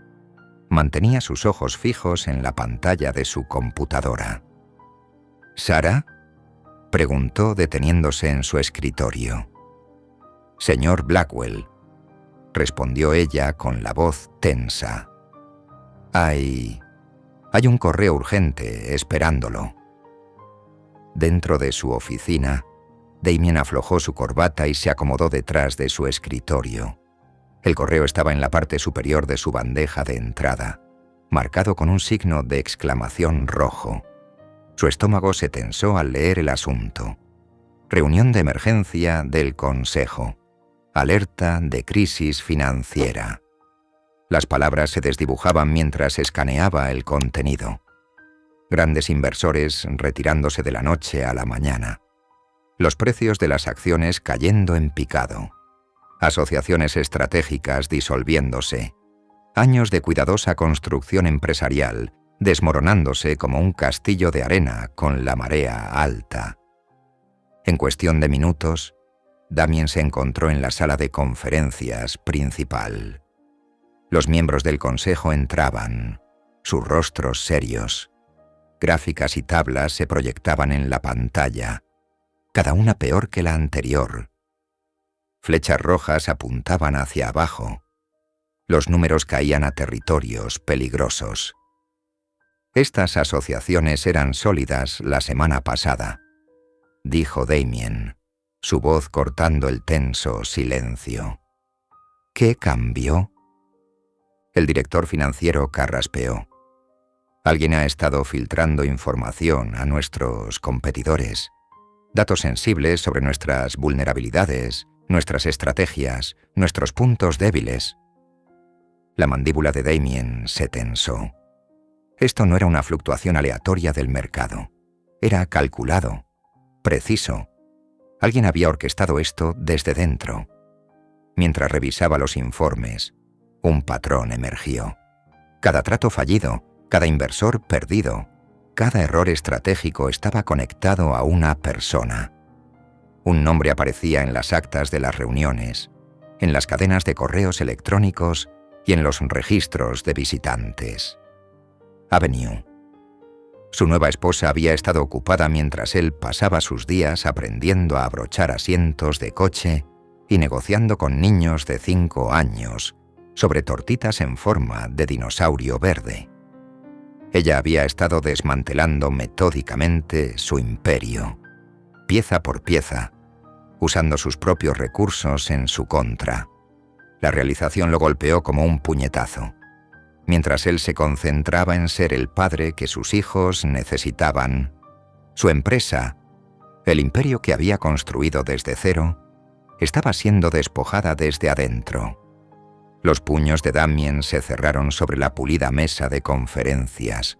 mantenía sus ojos fijos en la pantalla de su computadora. «¿Sarah?», preguntó deteniéndose en su escritorio. Señor Blackwell, respondió ella con la voz tensa. Hay un correo urgente esperándolo. Dentro de su oficina, Damien aflojó su corbata y se acomodó detrás de su escritorio. El correo estaba en la parte superior de su bandeja de entrada, marcado con un signo de exclamación rojo. Su estómago se tensó al leer el asunto. Reunión de emergencia del Consejo. Alerta de crisis financiera. Las palabras se desdibujaban mientras escaneaba el contenido. Grandes inversores retirándose de la noche a la mañana. Los precios de las acciones cayendo en picado. Asociaciones estratégicas disolviéndose. Años de cuidadosa construcción empresarial desmoronándose como un castillo de arena con la marea alta. En cuestión de minutos, Damien se encontró en la sala de conferencias principal. Los miembros del consejo entraban, sus rostros serios. Gráficas y tablas se proyectaban en la pantalla, cada una peor que la anterior. Flechas rojas apuntaban hacia abajo. Los números caían a territorios peligrosos. Estas asociaciones eran sólidas la semana pasada, dijo Damien, su voz cortando el tenso silencio. ¿Qué cambió? El director financiero carraspeó. Alguien ha estado filtrando información a nuestros competidores, datos sensibles sobre nuestras vulnerabilidades, nuestras estrategias, nuestros puntos débiles. La mandíbula de Damien se tensó. Esto no era una fluctuación aleatoria del mercado. Era calculado, preciso. Alguien había orquestado esto desde dentro. Mientras revisaba los informes, un patrón emergió. Cada trato fallido, cada inversor perdido, cada error estratégico estaba conectado a una persona. Un nombre aparecía en las actas de las reuniones, en las cadenas de correos electrónicos y en los registros de visitantes. Avenue. Su nueva esposa había estado ocupada mientras él pasaba sus días aprendiendo a abrochar asientos de coche y negociando con niños de 5 años sobre tortitas en forma de dinosaurio verde. Ella había estado desmantelando metódicamente su imperio, pieza por pieza, usando sus propios recursos en su contra. La realización lo golpeó como un puñetazo, mientras él se concentraba en ser el padre que sus hijos necesitaban. Su empresa, el imperio que había construido desde cero, estaba siendo despojada desde adentro. Los puños de Damien se cerraron sobre la pulida mesa de conferencias,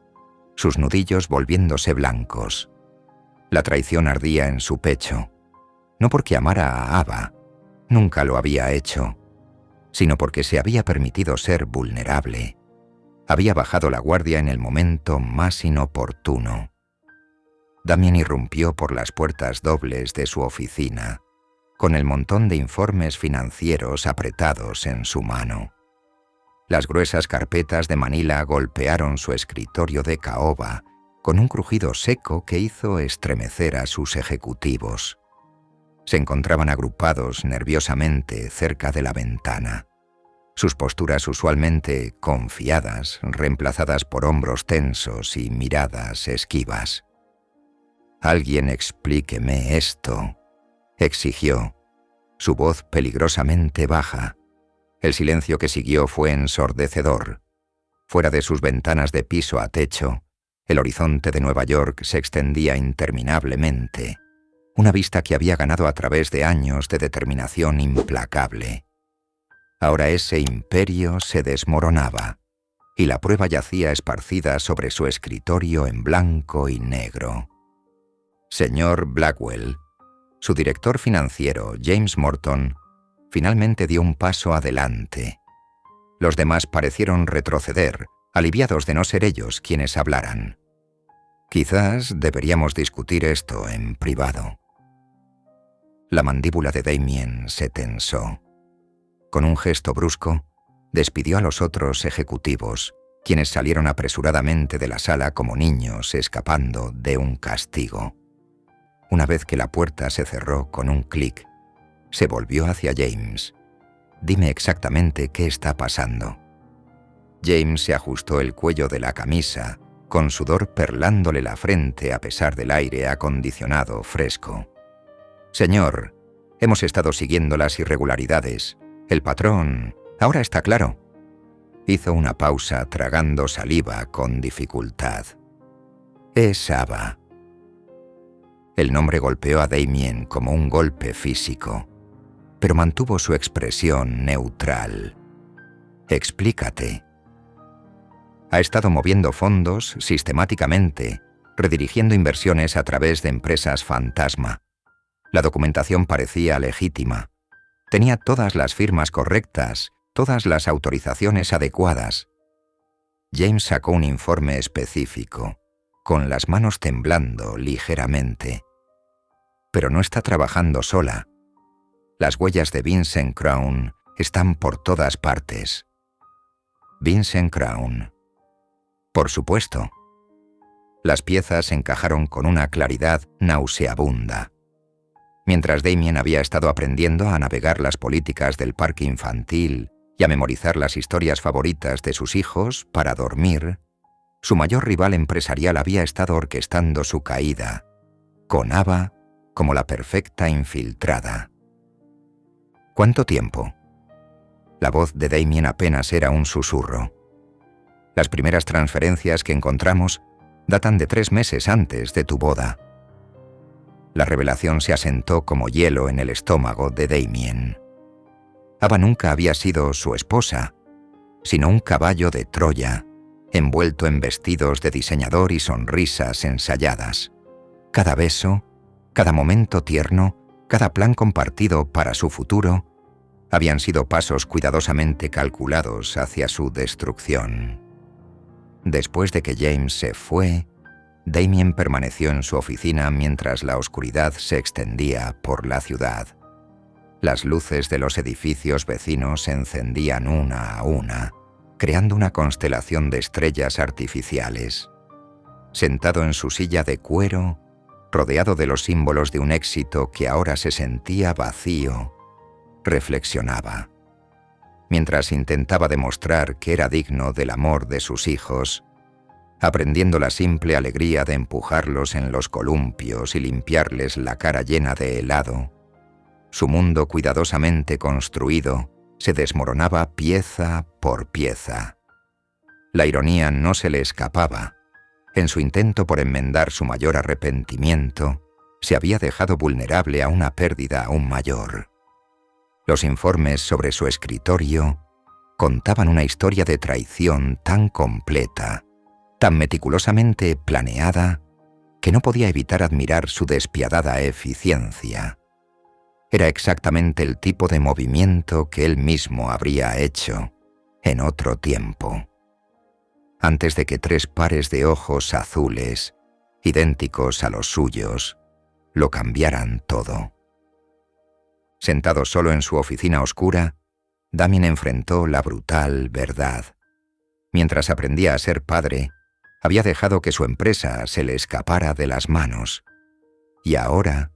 sus nudillos volviéndose blancos. La traición ardía en su pecho, no porque amara a Ava, nunca lo había hecho, sino porque se había permitido ser vulnerable. Había bajado la guardia en el momento más inoportuno. Damien irrumpió por las puertas dobles de su oficina, con el montón de informes financieros apretados en su mano. Las gruesas carpetas de Manila golpearon su escritorio de caoba con un crujido seco que hizo estremecer a sus ejecutivos. Se encontraban agrupados nerviosamente cerca de la ventana, sus posturas usualmente confiadas, reemplazadas por hombros tensos y miradas esquivas. «Alguien explíqueme esto», exigió, su voz peligrosamente baja. El silencio que siguió fue ensordecedor. Fuera de sus ventanas de piso a techo, el horizonte de Nueva York se extendía interminablemente, una vista que había ganado a través de años de determinación implacable. Ahora ese imperio se desmoronaba, y la prueba yacía esparcida sobre su escritorio en blanco y negro. Señor Blackwell, su director financiero, James Morton, finalmente dio un paso adelante. Los demás parecieron retroceder, aliviados de no ser ellos quienes hablaran. Quizás deberíamos discutir esto en privado. La mandíbula de Damien se tensó. Con un gesto brusco, despidió a los otros ejecutivos, quienes salieron apresuradamente de la sala como niños escapando de un castigo. Una vez que la puerta se cerró con un clic, Se volvió hacia James. «Dime exactamente qué está pasando». James se ajustó el cuello de la camisa, con sudor perlándole la frente a pesar del aire acondicionado fresco. «Señor, hemos estado siguiendo las irregularidades. El patrón... Ahora está claro». Hizo una pausa tragando saliva con dificultad. «Es Ava». El nombre golpeó a Damien como un golpe físico, pero mantuvo su expresión neutral. «Explícate». Ha estado moviendo fondos sistemáticamente, redirigiendo inversiones a través de empresas fantasma. La documentación parecía legítima. Tenía todas las firmas correctas, todas las autorizaciones adecuadas. James sacó un informe específico, con las manos temblando ligeramente. Pero no está trabajando sola. Las huellas de Vincent Crown están por todas partes. Vincent Crown. Por supuesto. Las piezas encajaron con una claridad nauseabunda. Mientras Damien había estado aprendiendo a navegar las políticas del parque infantil y a memorizar las historias favoritas de sus hijos para dormir, su mayor rival empresarial había estado orquestando su caída, con Ava como la perfecta infiltrada. ¿Cuánto tiempo? La voz de Damien apenas era un susurro. Las primeras transferencias que encontramos datan de 3 meses antes de tu boda. La revelación se asentó como hielo en el estómago de Damien. Ava nunca había sido su esposa, sino un caballo de Troya, envuelto en vestidos de diseñador y sonrisas ensayadas. Cada beso, cada momento tierno, cada plan compartido para su futuro, habían sido pasos cuidadosamente calculados hacia su destrucción. Después de que James se fue, Damien permaneció en su oficina mientras la oscuridad se extendía por la ciudad. Las luces de los edificios vecinos se encendían una a una, creando una constelación de estrellas artificiales. Sentado en su silla de cuero, rodeado de los símbolos de un éxito que ahora se sentía vacío, reflexionaba. Mientras intentaba demostrar que era digno del amor de sus hijos, aprendiendo la simple alegría de empujarlos en los columpios y limpiarles la cara llena de helado, su mundo cuidadosamente construido se desmoronaba pieza por pieza. La ironía no se le escapaba. En su intento por enmendar su mayor arrepentimiento, se había dejado vulnerable a una pérdida aún mayor. Los informes sobre su escritorio contaban una historia de traición tan completa, tan meticulosamente planeada, que no podía evitar admirar su despiadada eficiencia. Era exactamente el tipo de movimiento que él mismo habría hecho en otro tiempo, antes de que 3 pares de ojos azules, idénticos a los suyos, lo cambiaran todo. Sentado solo en su oficina oscura, Damien enfrentó la brutal verdad. Mientras aprendía a ser padre, había dejado que su empresa se le escapara de las manos. Y ahora,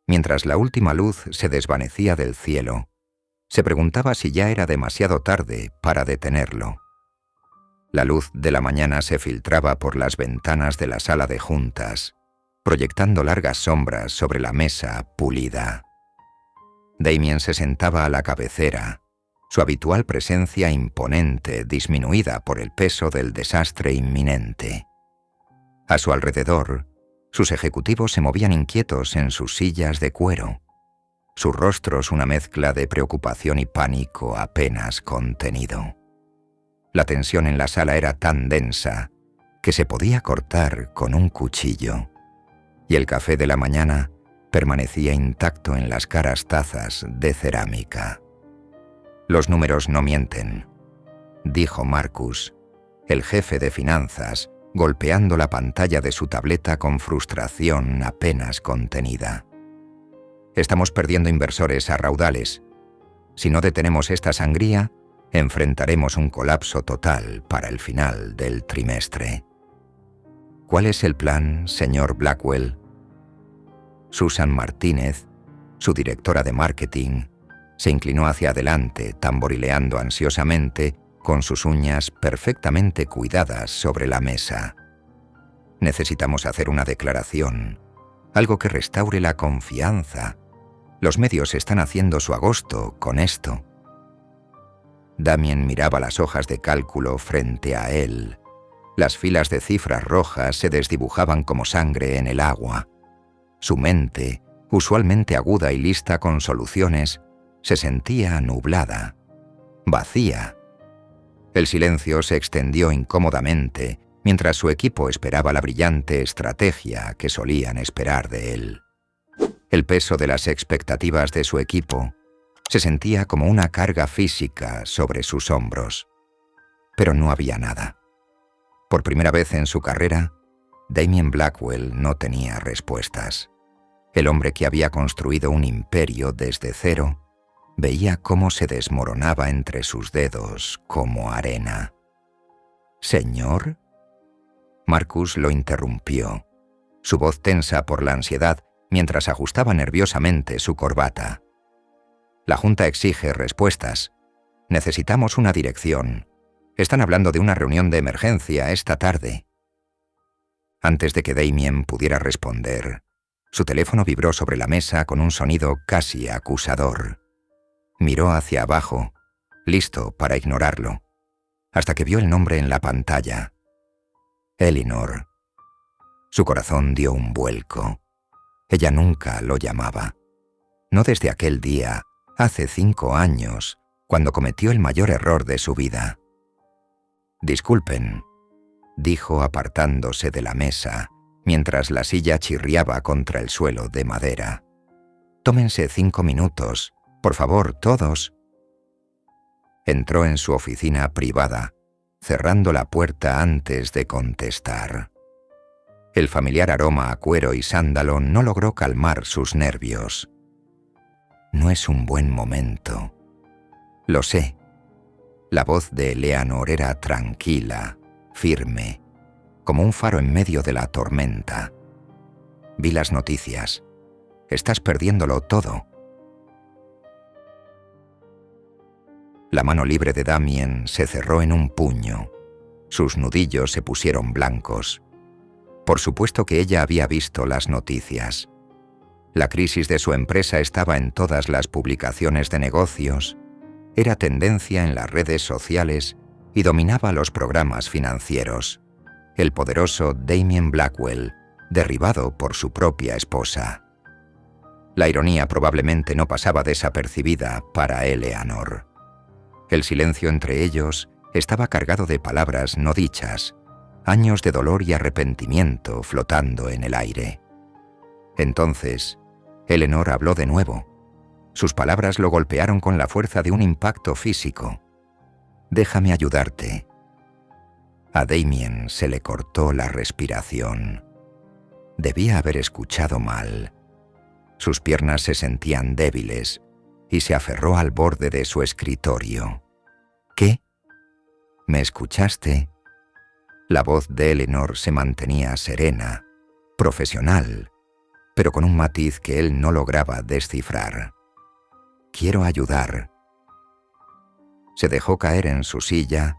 mientras la última luz se desvanecía del cielo, se preguntaba si ya era demasiado tarde para detenerlo. La luz de la mañana se filtraba por las ventanas de la sala de juntas, proyectando largas sombras sobre la mesa pulida. Damien se sentaba a la cabecera, su habitual presencia imponente disminuida por el peso del desastre inminente. A su alrededor, sus ejecutivos se movían inquietos en sus sillas de cuero, sus rostros una mezcla de preocupación y pánico apenas contenido. La tensión en la sala era tan densa que se podía cortar con un cuchillo, y el café de la mañana permanecía intacto en las caras tazas de cerámica. «Los números no mienten», dijo Marcus, el jefe de finanzas, golpeando la pantalla de su tableta con frustración apenas contenida. «Estamos perdiendo inversores a raudales. Si no detenemos esta sangría, enfrentaremos un colapso total para el final del trimestre». «¿Cuál es el plan, señor Blackwell?» Susan Martínez, Su directora de marketing se inclinó hacia adelante, tamborileando ansiosamente, con sus uñas perfectamente cuidadas sobre la mesa. Necesitamos hacer una declaración, algo que restaure la confianza. Los medios están haciendo su agosto con esto. Damien miraba las hojas de cálculo frente a él. Las filas de cifras rojas se desdibujaban como sangre en el agua. Su mente, usualmente aguda y lista con soluciones, se sentía nublada, vacía. El silencio se extendió incómodamente mientras su equipo esperaba la brillante estrategia que solían esperar de él. El peso de las expectativas de su equipo se sentía como una carga física sobre sus hombros. Pero no había nada. Por primera vez en su carrera, Damien Blackwell no tenía respuestas. El hombre que había construido un imperio desde cero veía cómo se desmoronaba entre sus dedos como arena. «¿Señor?» Marcus lo interrumpió, su voz tensa por la ansiedad mientras ajustaba nerviosamente su corbata. «La Junta exige respuestas. Necesitamos una dirección. Están hablando de una reunión de emergencia esta tarde». Antes de que Damien pudiera responder, su teléfono vibró sobre la mesa con un sonido casi acusador. Miró hacia abajo, listo para ignorarlo, hasta que vio el nombre en la pantalla. Eleanor. Su corazón dio un vuelco. Ella nunca lo llamaba. No desde aquel día, hace 5 años, cuando cometió el mayor error de su vida. «Disculpen», dijo apartándose de la mesa, mientras la silla chirriaba contra el suelo de madera. «Tómense 5 minutos, por favor, todos». Entró en su oficina privada, cerrando la puerta antes de contestar. El familiar aroma a cuero y sándalo no logró calmar sus nervios. «No es un buen momento. Lo sé». La voz de Eleanor era tranquila, firme, como un faro en medio de la tormenta. «Vi las noticias. Estás perdiéndolo todo». La mano libre de Damien se cerró en un puño. Sus nudillos se pusieron blancos. Por supuesto que ella había visto las noticias. La crisis de su empresa estaba en todas las publicaciones de negocios, era tendencia en las redes sociales y dominaba los programas financieros. El poderoso Damien Blackwell, derribado por su propia esposa. La ironía probablemente no pasaba desapercibida para Eleanor. El silencio entre ellos estaba cargado de palabras no dichas, años de dolor y arrepentimiento flotando en el aire. Entonces, Eleanor habló de nuevo. Sus palabras lo golpearon con la fuerza de un impacto físico. «Déjame ayudarte». A Damien se le cortó la respiración. Debía haber escuchado mal. Sus piernas se sentían débiles y se aferró al borde de su escritorio. «¿Qué? ¿Me escuchaste?» La voz de Eleanor se mantenía serena, profesional, pero con un matiz que él no lograba descifrar. «Quiero ayudar». Se dejó caer en su silla,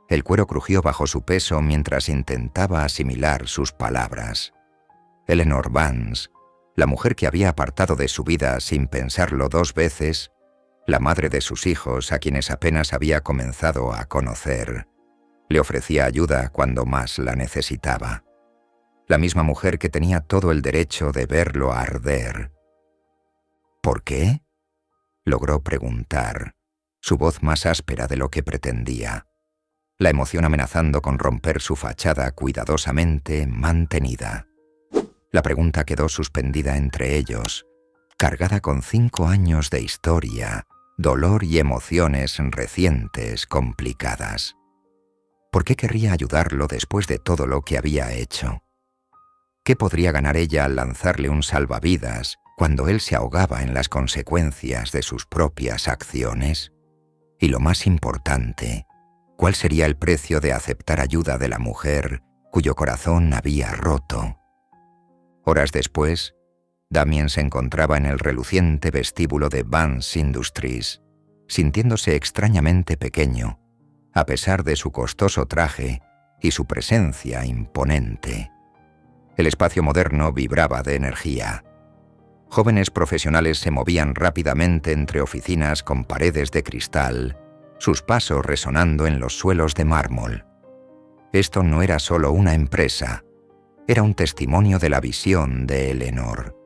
el cuero crujió bajo su peso mientras intentaba asimilar sus palabras. Eleanor Vance, la mujer que había apartado de su vida sin pensarlo 2 veces, la madre de sus hijos a quienes apenas había comenzado a conocer, le ofrecía ayuda cuando más la necesitaba. La misma mujer que tenía todo el derecho de verlo arder. «¿Por qué?», logró preguntar, su voz más áspera de lo que pretendía, la emoción amenazando con romper su fachada cuidadosamente mantenida. La pregunta quedó suspendida entre ellos, cargada con 5 años de historia, dolor y emociones recientes complicadas. ¿Por qué querría ayudarlo después de todo lo que había hecho? ¿Qué podría ganar ella al lanzarle un salvavidas cuando él se ahogaba en las consecuencias de sus propias acciones? Y lo más importante, ¿cuál sería el precio de aceptar ayuda de la mujer cuyo corazón había roto? Horas después, Damien se encontraba en el reluciente vestíbulo de Vance Industries, sintiéndose extrañamente pequeño, a pesar de su costoso traje y su presencia imponente. El espacio moderno vibraba de energía. Jóvenes profesionales se movían rápidamente entre oficinas con paredes de cristal, sus pasos resonando en los suelos de mármol. Esto no era solo una empresa, era un testimonio de la visión de Eleanor.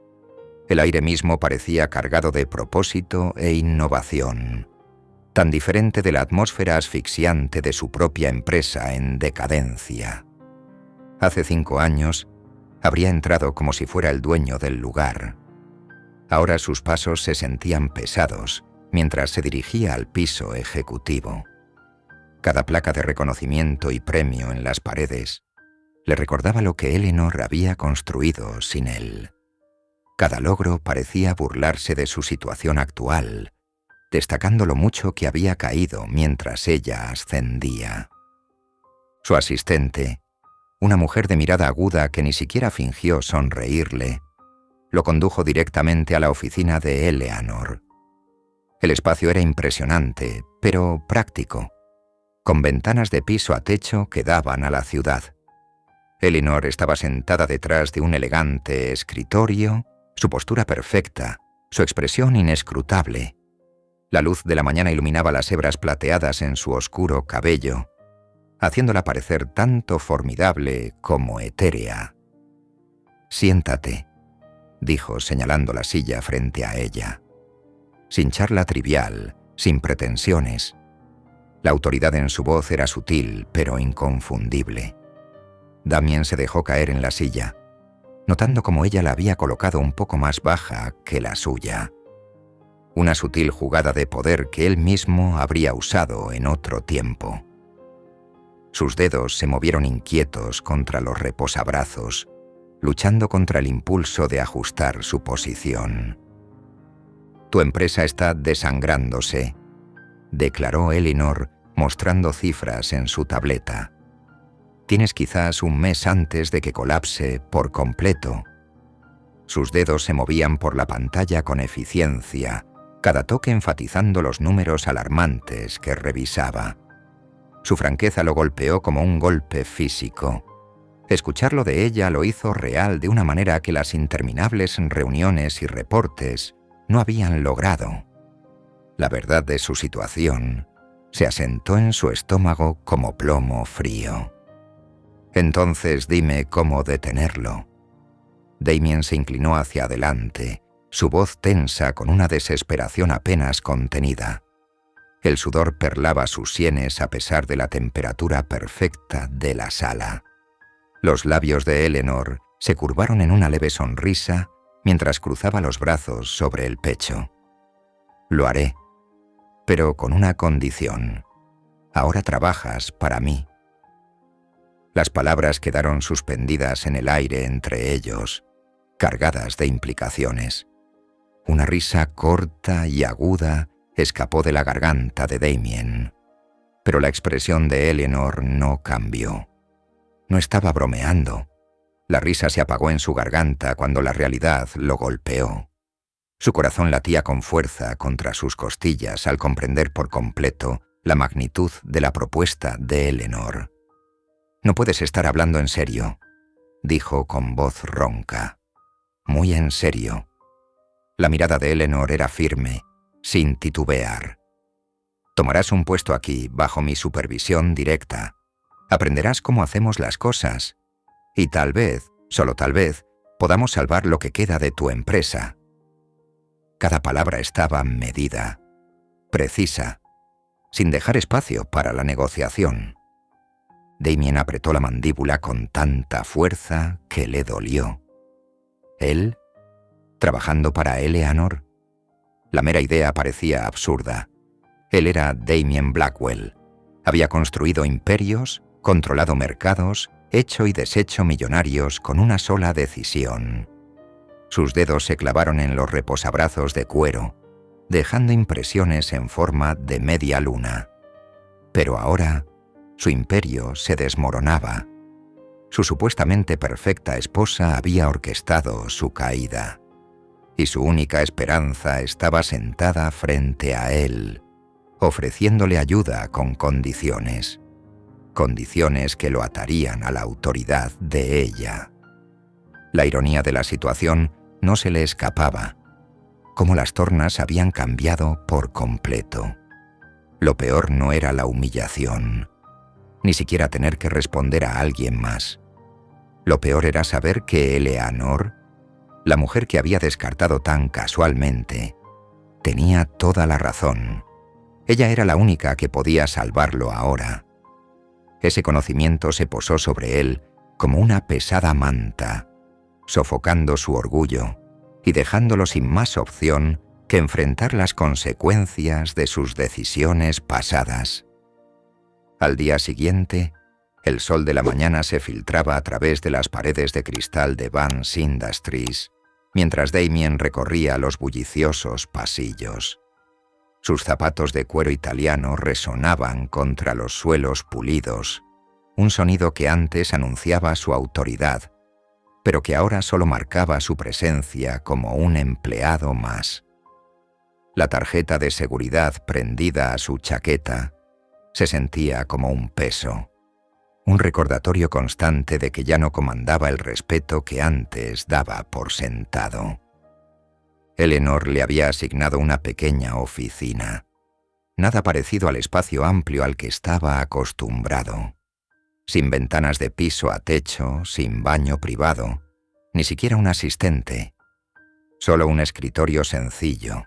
El aire mismo parecía cargado de propósito e innovación, tan diferente de la atmósfera asfixiante de su propia empresa en decadencia. Hace 5 años, habría entrado como si fuera el dueño del lugar. Ahora sus pasos se sentían pesados mientras se dirigía al piso ejecutivo. Cada placa de reconocimiento y premio en las paredes le recordaba lo que Eleanor había construido sin él. Cada logro parecía burlarse de su situación actual, destacando lo mucho que había caído mientras ella ascendía. Su asistente, una mujer de mirada aguda que ni siquiera fingió sonreírle, lo condujo directamente a la oficina de Eleanor. El espacio era impresionante, pero práctico, con ventanas de piso a techo que daban a la ciudad. Eleanor estaba sentada detrás de un elegante escritorio, su postura perfecta, su expresión inescrutable. La luz de la mañana iluminaba las hebras plateadas en su oscuro cabello, haciéndola parecer tanto formidable como etérea. «Siéntate», dijo señalando la silla frente a ella. Sin charla trivial, sin pretensiones. La autoridad en su voz era sutil, pero inconfundible. Damien se dejó caer en la silla, notando cómo ella la había colocado un poco más baja que la suya. Una sutil jugada de poder que él mismo habría usado en otro tiempo. Sus dedos se movieron inquietos contra los reposabrazos, luchando contra el impulso de ajustar su posición. «Tu empresa está desangrándose», declaró Eleanor, mostrando cifras en su tableta. «Tienes quizás un mes antes de que colapse por completo». Sus dedos se movían por la pantalla con eficiencia, cada toque enfatizando los números alarmantes que revisaba. Su franqueza lo golpeó como un golpe físico. Escucharlo de ella lo hizo real de una manera que las interminables reuniones y reportes no habían logrado. La verdad de su situación se asentó en su estómago como plomo frío. «Entonces dime cómo detenerlo». Damien se inclinó hacia adelante, su voz tensa con una desesperación apenas contenida. El sudor perlaba sus sienes a pesar de la temperatura perfecta de la sala. Los labios de Eleanor se curvaron en una leve sonrisa mientras cruzaba los brazos sobre el pecho. «Lo haré, pero con una condición. Ahora trabajas para mí». Las palabras quedaron suspendidas en el aire entre ellos, cargadas de implicaciones. Una risa corta y aguda escapó de la garganta de Damien, pero la expresión de Eleanor no cambió. No estaba bromeando. La risa se apagó en su garganta cuando la realidad lo golpeó. Su corazón latía con fuerza contra sus costillas al comprender por completo la magnitud de la propuesta de Eleanor. «No puedes estar hablando en serio», dijo con voz ronca. «Muy en serio». La mirada de Eleanor era firme, sin titubear. «Tomarás un puesto aquí, bajo mi supervisión directa. Aprenderás cómo hacemos las cosas. Y tal vez, solo tal vez, podamos salvar lo que queda de tu empresa». Cada palabra estaba medida, precisa, sin dejar espacio para la negociación. Damien apretó la mandíbula con tanta fuerza que le dolió. ¿Él? ¿Trabajando para Eleanor? La mera idea parecía absurda. Él era Damien Blackwell. Había construido imperios, controlado mercados, hecho y deshecho millonarios con una sola decisión. Sus dedos se clavaron en los reposabrazos de cuero, dejando impresiones en forma de media luna. Pero ahora, su imperio se desmoronaba. Su supuestamente perfecta esposa había orquestado su caída. y su única esperanza estaba sentada frente a él, ofreciéndole ayuda con condiciones que lo atarían a la autoridad de ella. La ironía de la situación no se le escapaba, como las tornas habían cambiado por completo. Lo peor no era la humillación, ni siquiera tener que responder a alguien más. Lo peor era saber que Eleanor, la mujer que había descartado tan casualmente, tenía toda la razón. Ella era la única que podía salvarlo ahora. Ese conocimiento se posó sobre él como una pesada manta, sofocando su orgullo y dejándolo sin más opción que enfrentar las consecuencias de sus decisiones pasadas. Al día siguiente, el sol de la mañana se filtraba a través de las paredes de cristal de Vance Industries, mientras Damien recorría los bulliciosos pasillos. Sus zapatos de cuero italiano resonaban contra los suelos pulidos, un sonido que antes anunciaba su autoridad, pero que ahora solo marcaba su presencia como un empleado más. La tarjeta de seguridad prendida a su chaqueta se sentía como un peso, un recordatorio constante de que ya no comandaba el respeto que antes daba por sentado. Eleanor le había asignado una pequeña oficina, nada parecido al espacio amplio al que estaba acostumbrado, sin ventanas de piso a techo, sin baño privado, ni siquiera un asistente, solo un escritorio sencillo,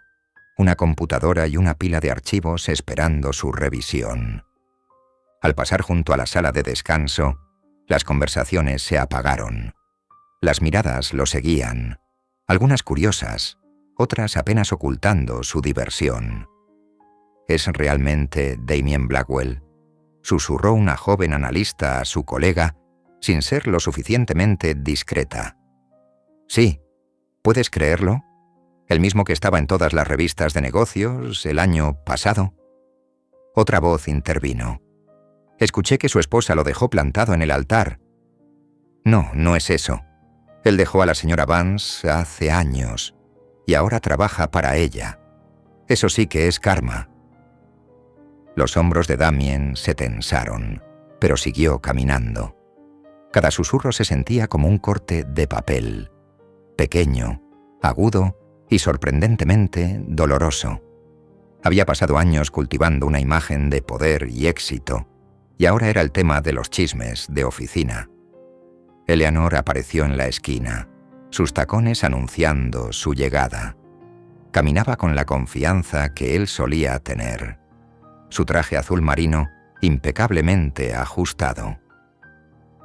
una computadora y una pila de archivos esperando su revisión. Al pasar junto a la sala de descanso, las conversaciones se apagaron. Las miradas lo seguían, algunas curiosas, otras apenas ocultando su diversión. ¿Es realmente Damien Blackwell?, susurró una joven analista a su colega sin ser lo suficientemente discreta. Sí, ¿puedes creerlo? El mismo que estaba en todas las revistas de negocios el año pasado. Otra voz intervino. Escuché que su esposa lo dejó plantado en el altar. No, no es eso. Él dejó a la señora Vance hace años y ahora trabaja para ella. Eso sí que es karma. Los hombros de Damien se tensaron, pero siguió caminando. Cada susurro se sentía como un corte de papel, pequeño, agudo y sorprendentemente doloroso. Había pasado años cultivando una imagen de poder y éxito, y ahora era el tema de los chismes de oficina. Eleanor apareció en la esquina, sus tacones anunciando su llegada. Caminaba con la confianza que él solía tener. Su traje azul marino impecablemente ajustado.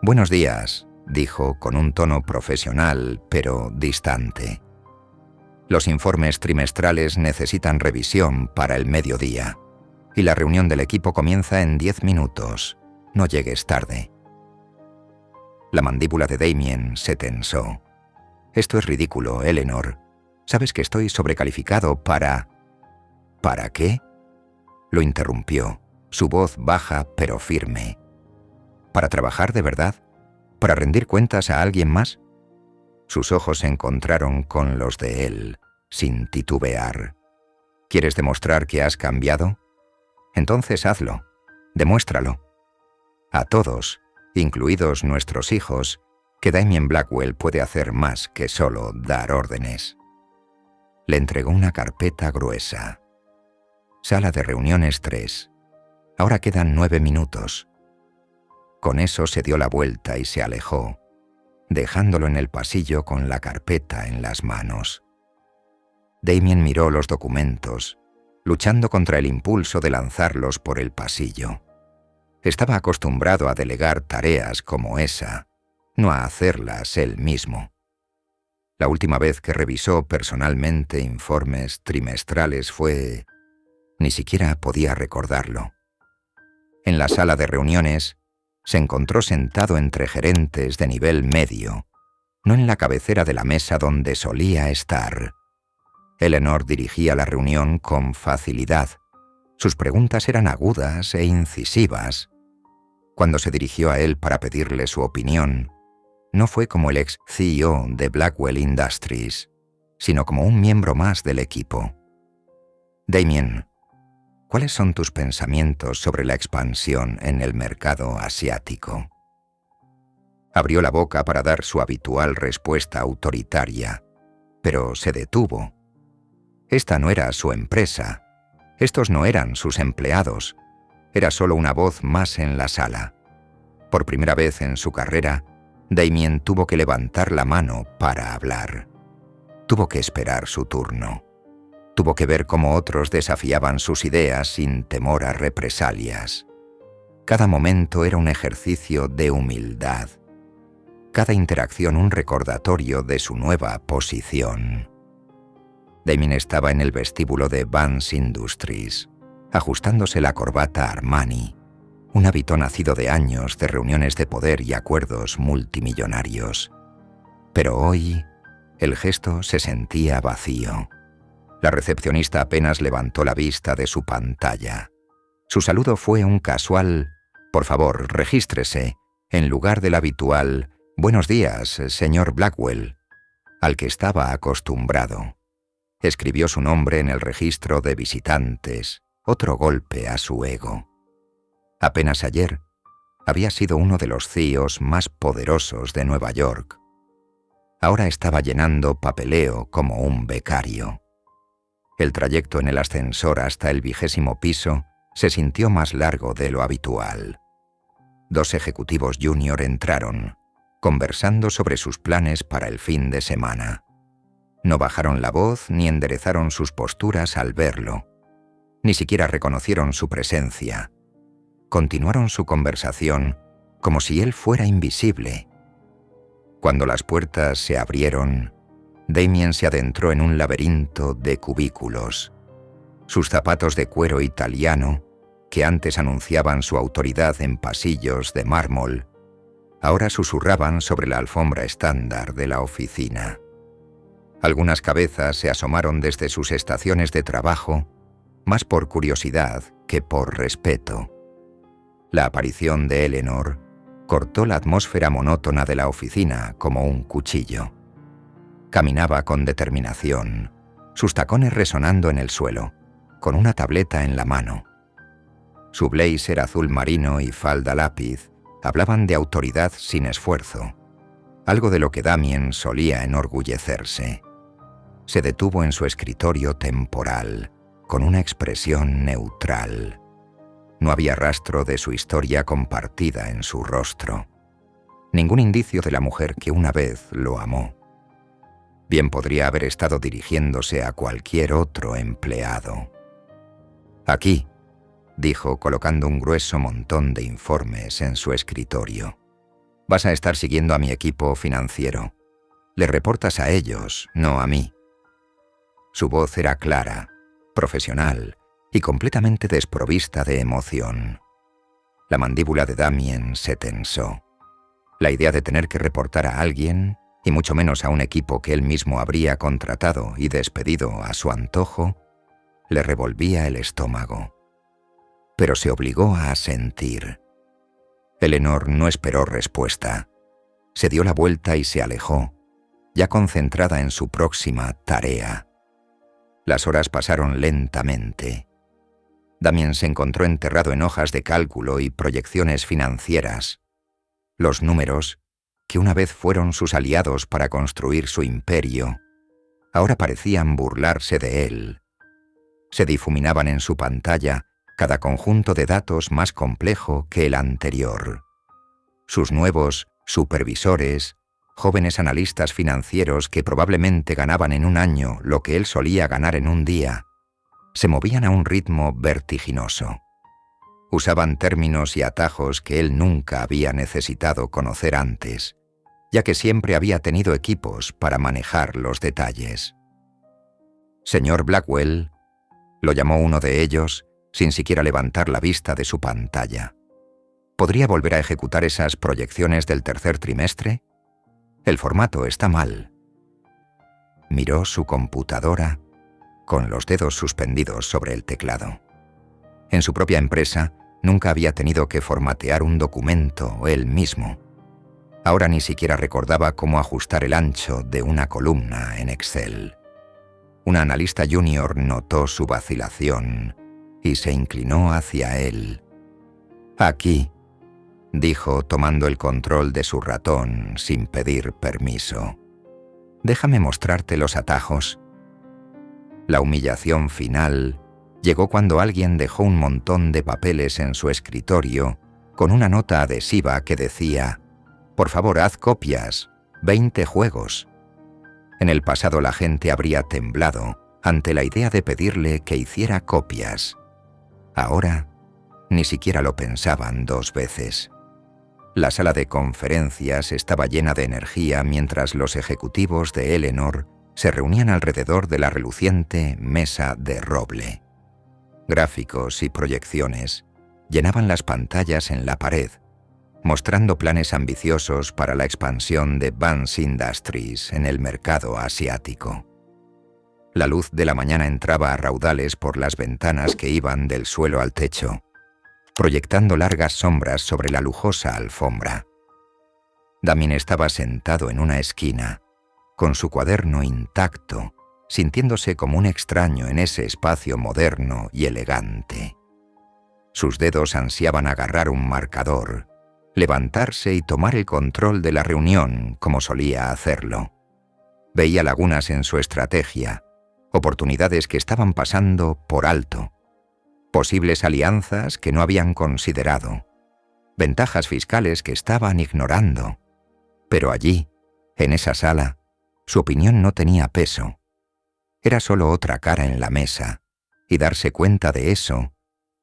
«Buenos días», dijo con un tono profesional, pero distante. «Los informes trimestrales necesitan revisión para el mediodía, y la reunión del equipo comienza en 10 minutos. No llegues tarde». La mandíbula de Damien se tensó. «Esto es ridículo, Eleanor. Sabes que estoy sobrecalificado para...» «¿Para qué?», lo interrumpió, su voz baja pero firme. «¿Para trabajar de verdad? ¿Para rendir cuentas a alguien más?». Sus ojos se encontraron con los de él, sin titubear. «¿Quieres demostrar que has cambiado? Entonces hazlo. Demuéstralo. A todos, incluidos nuestros hijos, que Damien Blackwell puede hacer más que solo dar órdenes». Le entregó una carpeta gruesa. «Sala de reuniones 3. Ahora quedan 9 minutos». Con eso se dio la vuelta y se alejó, dejándolo en el pasillo con la carpeta en las manos. Damien miró los documentos, luchando contra el impulso de lanzarlos por el pasillo. Estaba acostumbrado a delegar tareas como esa, no a hacerlas él mismo. La última vez que revisó personalmente informes trimestrales fue... Ni siquiera podía recordarlo. En la sala de reuniones se encontró sentado entre gerentes de nivel medio, no en la cabecera de la mesa donde solía estar. Eleanor dirigía la reunión con facilidad. Sus preguntas eran agudas e incisivas. Cuando se dirigió a él para pedirle su opinión, no fue como el ex CEO de Blackwell Industries, sino como un miembro más del equipo. Damien, ¿cuáles son tus pensamientos sobre la expansión en el mercado asiático? Abrió la boca para dar su habitual respuesta autoritaria, pero se detuvo. Esta no era su empresa. Estos no eran sus empleados. Era solo una voz más en la sala. Por primera vez en su carrera, Damien tuvo que levantar la mano para hablar. Tuvo que esperar su turno. Tuvo que ver cómo otros desafiaban sus ideas sin temor a represalias. Cada momento era un ejercicio de humildad. Cada interacción un recordatorio de su nueva posición. Damien estaba en el vestíbulo de Vans Industries, ajustándose la corbata Armani, un hábito nacido de años de reuniones de poder y acuerdos multimillonarios. Pero hoy, el gesto se sentía vacío. La recepcionista apenas levantó la vista de su pantalla. Su saludo fue un casual «Por favor, regístrese», en lugar del habitual «Buenos días, señor Blackwell», al que estaba acostumbrado. Escribió su nombre en el registro de visitantes, otro golpe a su ego. Apenas ayer, había sido uno de los CEOs más poderosos de Nueva York. Ahora estaba llenando papeleo como un becario. El trayecto en el ascensor hasta el 20º piso se sintió más largo de lo habitual. 2 ejecutivos junior entraron, conversando sobre sus planes para el fin de semana. No bajaron la voz ni enderezaron sus posturas al verlo. Ni siquiera reconocieron su presencia. Continuaron su conversación como si él fuera invisible. Cuando las puertas se abrieron, Damien se adentró en un laberinto de cubículos. Sus zapatos de cuero italiano, que antes anunciaban su autoridad en pasillos de mármol, ahora susurraban sobre la alfombra estándar de la oficina. Algunas cabezas se asomaron desde sus estaciones de trabajo, más por curiosidad que por respeto. La aparición de Eleanor cortó la atmósfera monótona de la oficina como un cuchillo. Caminaba con determinación, sus tacones resonando en el suelo, con una tableta en la mano. Su blazer azul marino y falda lápiz hablaban de autoridad sin esfuerzo, algo de lo que Damien solía enorgullecerse. Se detuvo en su escritorio temporal, con una expresión neutral. No había rastro de su historia compartida en su rostro. Ningún indicio de la mujer que una vez lo amó. Bien podría haber estado dirigiéndose a cualquier otro empleado. «Aquí», dijo colocando un grueso montón de informes en su escritorio. «Vas a estar siguiendo a mi equipo financiero. Le reportas a ellos, no a mí». Su voz era clara, profesional y completamente desprovista de emoción. La mandíbula de Damien se tensó. La idea de tener que reportar a alguien, y mucho menos a un equipo que él mismo habría contratado y despedido a su antojo, le revolvía el estómago. Pero se obligó a asentir. Eleanor no esperó respuesta. Se dio la vuelta y se alejó, ya concentrada en su próxima tarea. Las horas pasaron lentamente. Damien se encontró enterrado en hojas de cálculo y proyecciones financieras. Los números, que una vez fueron sus aliados para construir su imperio, ahora parecían burlarse de él. Se difuminaban en su pantalla cada conjunto de datos más complejo que el anterior. Sus nuevos supervisores, jóvenes analistas financieros que probablemente ganaban en un año lo que él solía ganar en un día, se movían a un ritmo vertiginoso. Usaban términos y atajos que él nunca había necesitado conocer antes, ya que siempre había tenido equipos para manejar los detalles. «Señor Blackwell», lo llamó uno de ellos, sin siquiera levantar la vista de su pantalla. ¿Podría volver a ejecutar esas proyecciones del tercer trimestre? El formato está mal. Miró su computadora con los dedos suspendidos sobre el teclado. En su propia empresa nunca había tenido que formatear un documento él mismo. Ahora ni siquiera recordaba cómo ajustar el ancho de una columna en Excel. Una analista junior notó su vacilación y se inclinó hacia él. «Aquí», dijo tomando el control de su ratón sin pedir permiso. «Déjame mostrarte los atajos». La humillación final llegó cuando alguien dejó un montón de papeles en su escritorio con una nota adhesiva que decía: «Por favor, haz copias, 20 juegos». En el pasado la gente habría temblado ante la idea de pedirle que hiciera copias. Ahora, ni siquiera lo pensaban 2 veces. La sala de conferencias estaba llena de energía mientras los ejecutivos de Eleanor se reunían alrededor de la reluciente mesa de roble. Gráficos y proyecciones llenaban las pantallas en la pared, mostrando planes ambiciosos para la expansión de Vance Industries en el mercado asiático. La luz de la mañana entraba a raudales por las ventanas que iban del suelo al techo, proyectando largas sombras sobre la lujosa alfombra. Damien estaba sentado en una esquina, con su cuaderno intacto, sintiéndose como un extraño en ese espacio moderno y elegante. Sus dedos ansiaban agarrar un marcador, levantarse y tomar el control de la reunión como solía hacerlo. Veía lagunas en su estrategia, oportunidades que estaban pasando por alto, posibles alianzas que no habían considerado, ventajas fiscales que estaban ignorando. Pero allí, en esa sala, su opinión no tenía peso. Era solo otra cara en la mesa, y darse cuenta de eso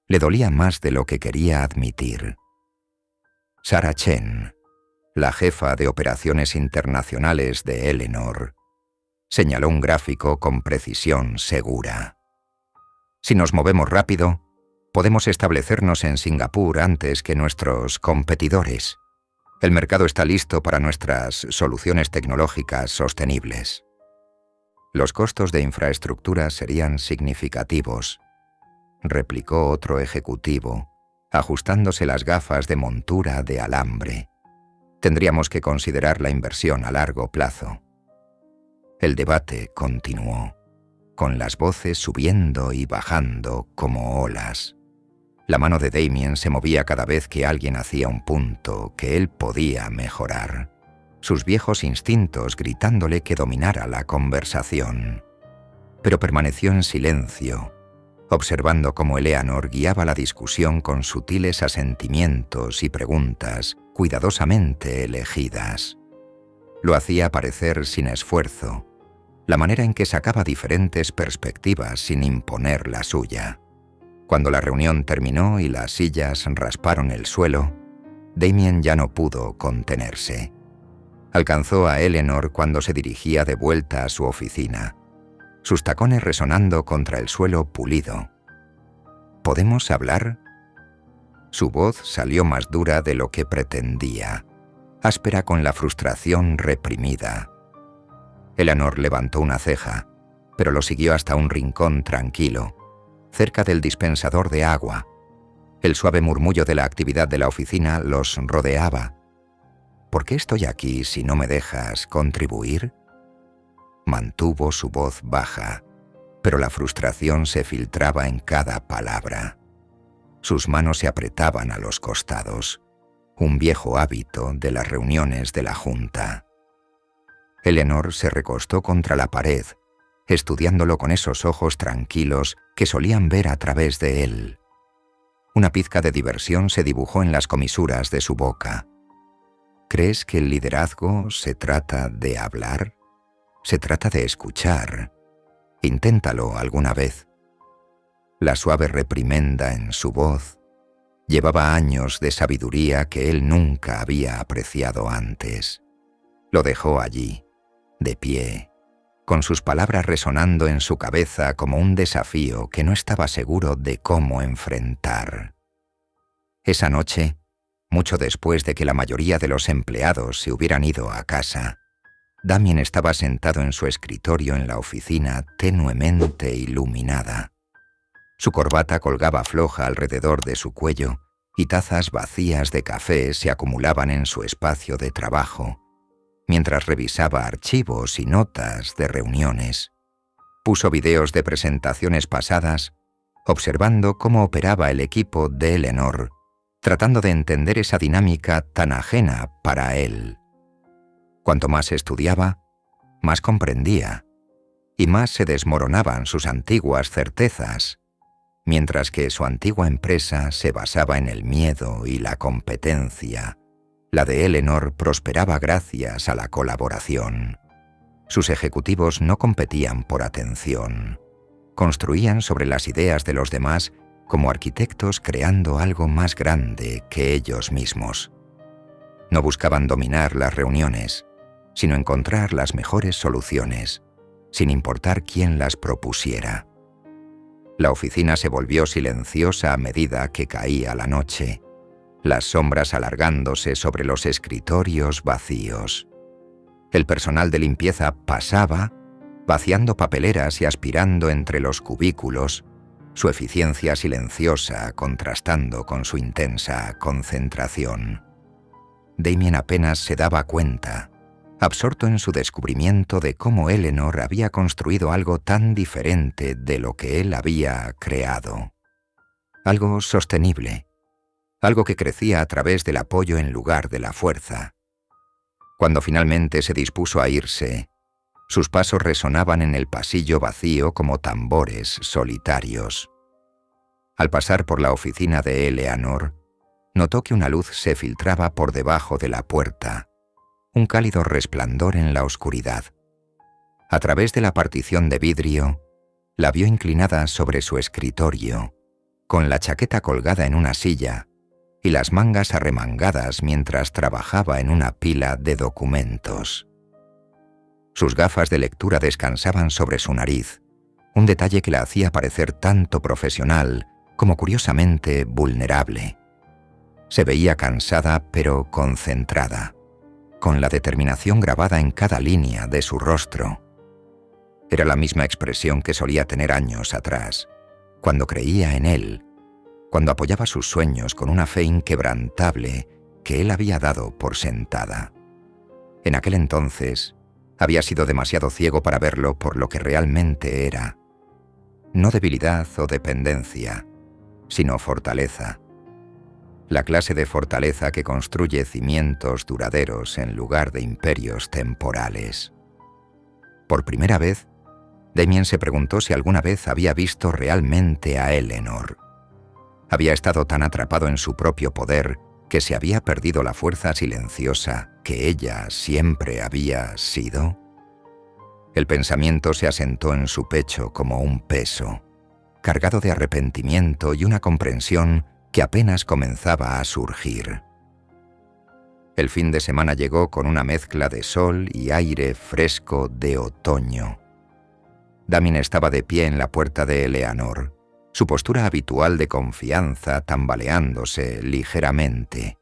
le dolía más de lo que quería admitir. Sarah Chen, la jefa de operaciones internacionales de Eleanor, señaló un gráfico con precisión segura. Si nos movemos rápido, podemos establecernos en Singapur antes que nuestros competidores. El mercado está listo para nuestras soluciones tecnológicas sostenibles. Los costos de infraestructura serían significativos, replicó otro ejecutivo, ajustándose las gafas de montura de alambre. Tendríamos que considerar la inversión a largo plazo. El debate continuó, con las voces subiendo y bajando como olas. La mano de Damien se movía cada vez que alguien hacía un punto que él podía mejorar, sus viejos instintos gritándole que dominara la conversación. Pero permaneció en silencio, observando cómo Eleanor guiaba la discusión con sutiles asentimientos y preguntas cuidadosamente elegidas. Lo hacía parecer sin esfuerzo, la manera en que sacaba diferentes perspectivas sin imponer la suya. Cuando la reunión terminó y las sillas rasparon el suelo, Damien ya no pudo contenerse. Alcanzó a Eleanor cuando se dirigía de vuelta a su oficina, sus tacones resonando contra el suelo pulido. ¿Podemos hablar? Su voz salió más dura de lo que pretendía, áspera con la frustración reprimida. Eleanor levantó una ceja, pero lo siguió hasta un rincón tranquilo, cerca del dispensador de agua. El suave murmullo de la actividad de la oficina los rodeaba. ¿Por qué estoy aquí si no me dejas contribuir? Mantuvo su voz baja, pero la frustración se filtraba en cada palabra. Sus manos se apretaban a los costados, un viejo hábito de las reuniones de la junta. Eleanor se recostó contra la pared, estudiándolo con esos ojos tranquilos que solían ver a través de él. Una pizca de diversión se dibujó en las comisuras de su boca. ¿Crees que el liderazgo se trata de hablar? Se trata de escuchar. Inténtalo alguna vez. La suave reprimenda en su voz llevaba años de sabiduría que él nunca había apreciado antes. Lo dejó allí, de pie, con sus palabras resonando en su cabeza como un desafío que no estaba seguro de cómo enfrentar. Esa noche, mucho después de que la mayoría de los empleados se hubieran ido a casa, Damien estaba sentado en su escritorio en la oficina tenuemente iluminada. Su corbata colgaba floja alrededor de su cuello y tazas vacías de café se acumulaban en su espacio de trabajo, mientras revisaba archivos y notas de reuniones. Puso videos de presentaciones pasadas, observando cómo operaba el equipo de Eleanor, tratando de entender esa dinámica tan ajena para él. Cuanto más estudiaba, más comprendía, y más se desmoronaban sus antiguas certezas, mientras que su antigua empresa se basaba en el miedo y la competencia. La de Eleanor prosperaba gracias a la colaboración. Sus ejecutivos no competían por atención. Construían sobre las ideas de los demás como arquitectos creando algo más grande que ellos mismos. No buscaban dominar las reuniones, sino encontrar las mejores soluciones, sin importar quién las propusiera. La oficina se volvió silenciosa a medida que caía la noche, las sombras alargándose sobre los escritorios vacíos. El personal de limpieza pasaba, vaciando papeleras y aspirando entre los cubículos, su eficiencia silenciosa contrastando con su intensa concentración. Damien apenas se daba cuenta, absorto en su descubrimiento de cómo Eleanor había construido algo tan diferente de lo que él había creado. Algo sostenible, algo que crecía a través del apoyo en lugar de la fuerza. Cuando finalmente se dispuso a irse, sus pasos resonaban en el pasillo vacío como tambores solitarios. Al pasar por la oficina de Eleanor, notó que una luz se filtraba por debajo de la puerta, un cálido resplandor en la oscuridad. A través de la partición de vidrio, la vio inclinada sobre su escritorio, con la chaqueta colgada en una silla y las mangas arremangadas mientras trabajaba en una pila de documentos. Sus gafas de lectura descansaban sobre su nariz, un detalle que la hacía parecer tanto profesional como curiosamente vulnerable. Se veía cansada pero concentrada, con la determinación grabada en cada línea de su rostro. Era la misma expresión que solía tener años atrás, cuando creía en él, cuando apoyaba sus sueños con una fe inquebrantable que él había dado por sentada. En aquel entonces, había sido demasiado ciego para verlo por lo que realmente era. No debilidad o dependencia, sino fortaleza. La clase de fortaleza que construye cimientos duraderos en lugar de imperios temporales. Por primera vez, Damien se preguntó si alguna vez había visto realmente a Eleanor. Había estado tan atrapado en su propio poder que se había perdido la fuerza silenciosa que ella siempre había sido. El pensamiento se asentó en su pecho como un peso, cargado de arrepentimiento y una comprensión que apenas comenzaba a surgir. El fin de semana llegó con una mezcla de sol y aire fresco de otoño. Damien estaba de pie en la puerta de Eleanor, su postura habitual de confianza tambaleándose ligeramente.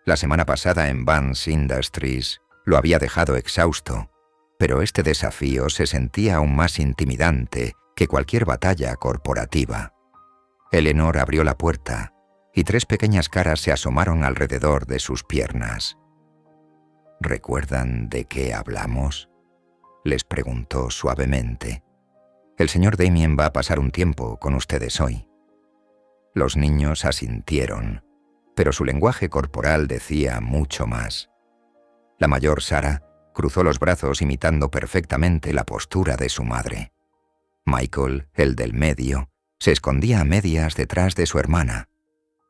La semana pasada en Vance Industries lo había dejado exhausto, pero este desafío se sentía aún más intimidante que cualquier batalla corporativa. Eleanor abrió la puerta y 3 pequeñas caras se asomaron alrededor de sus piernas. ¿Recuerdan de qué hablamos?, les preguntó suavemente. El señor Damien va a pasar un tiempo con ustedes hoy. Los niños asintieron, pero su lenguaje corporal decía mucho más. La mayor, Sarah, cruzó los brazos imitando perfectamente la postura de su madre. Michael, el del medio, se escondía a medias detrás de su hermana.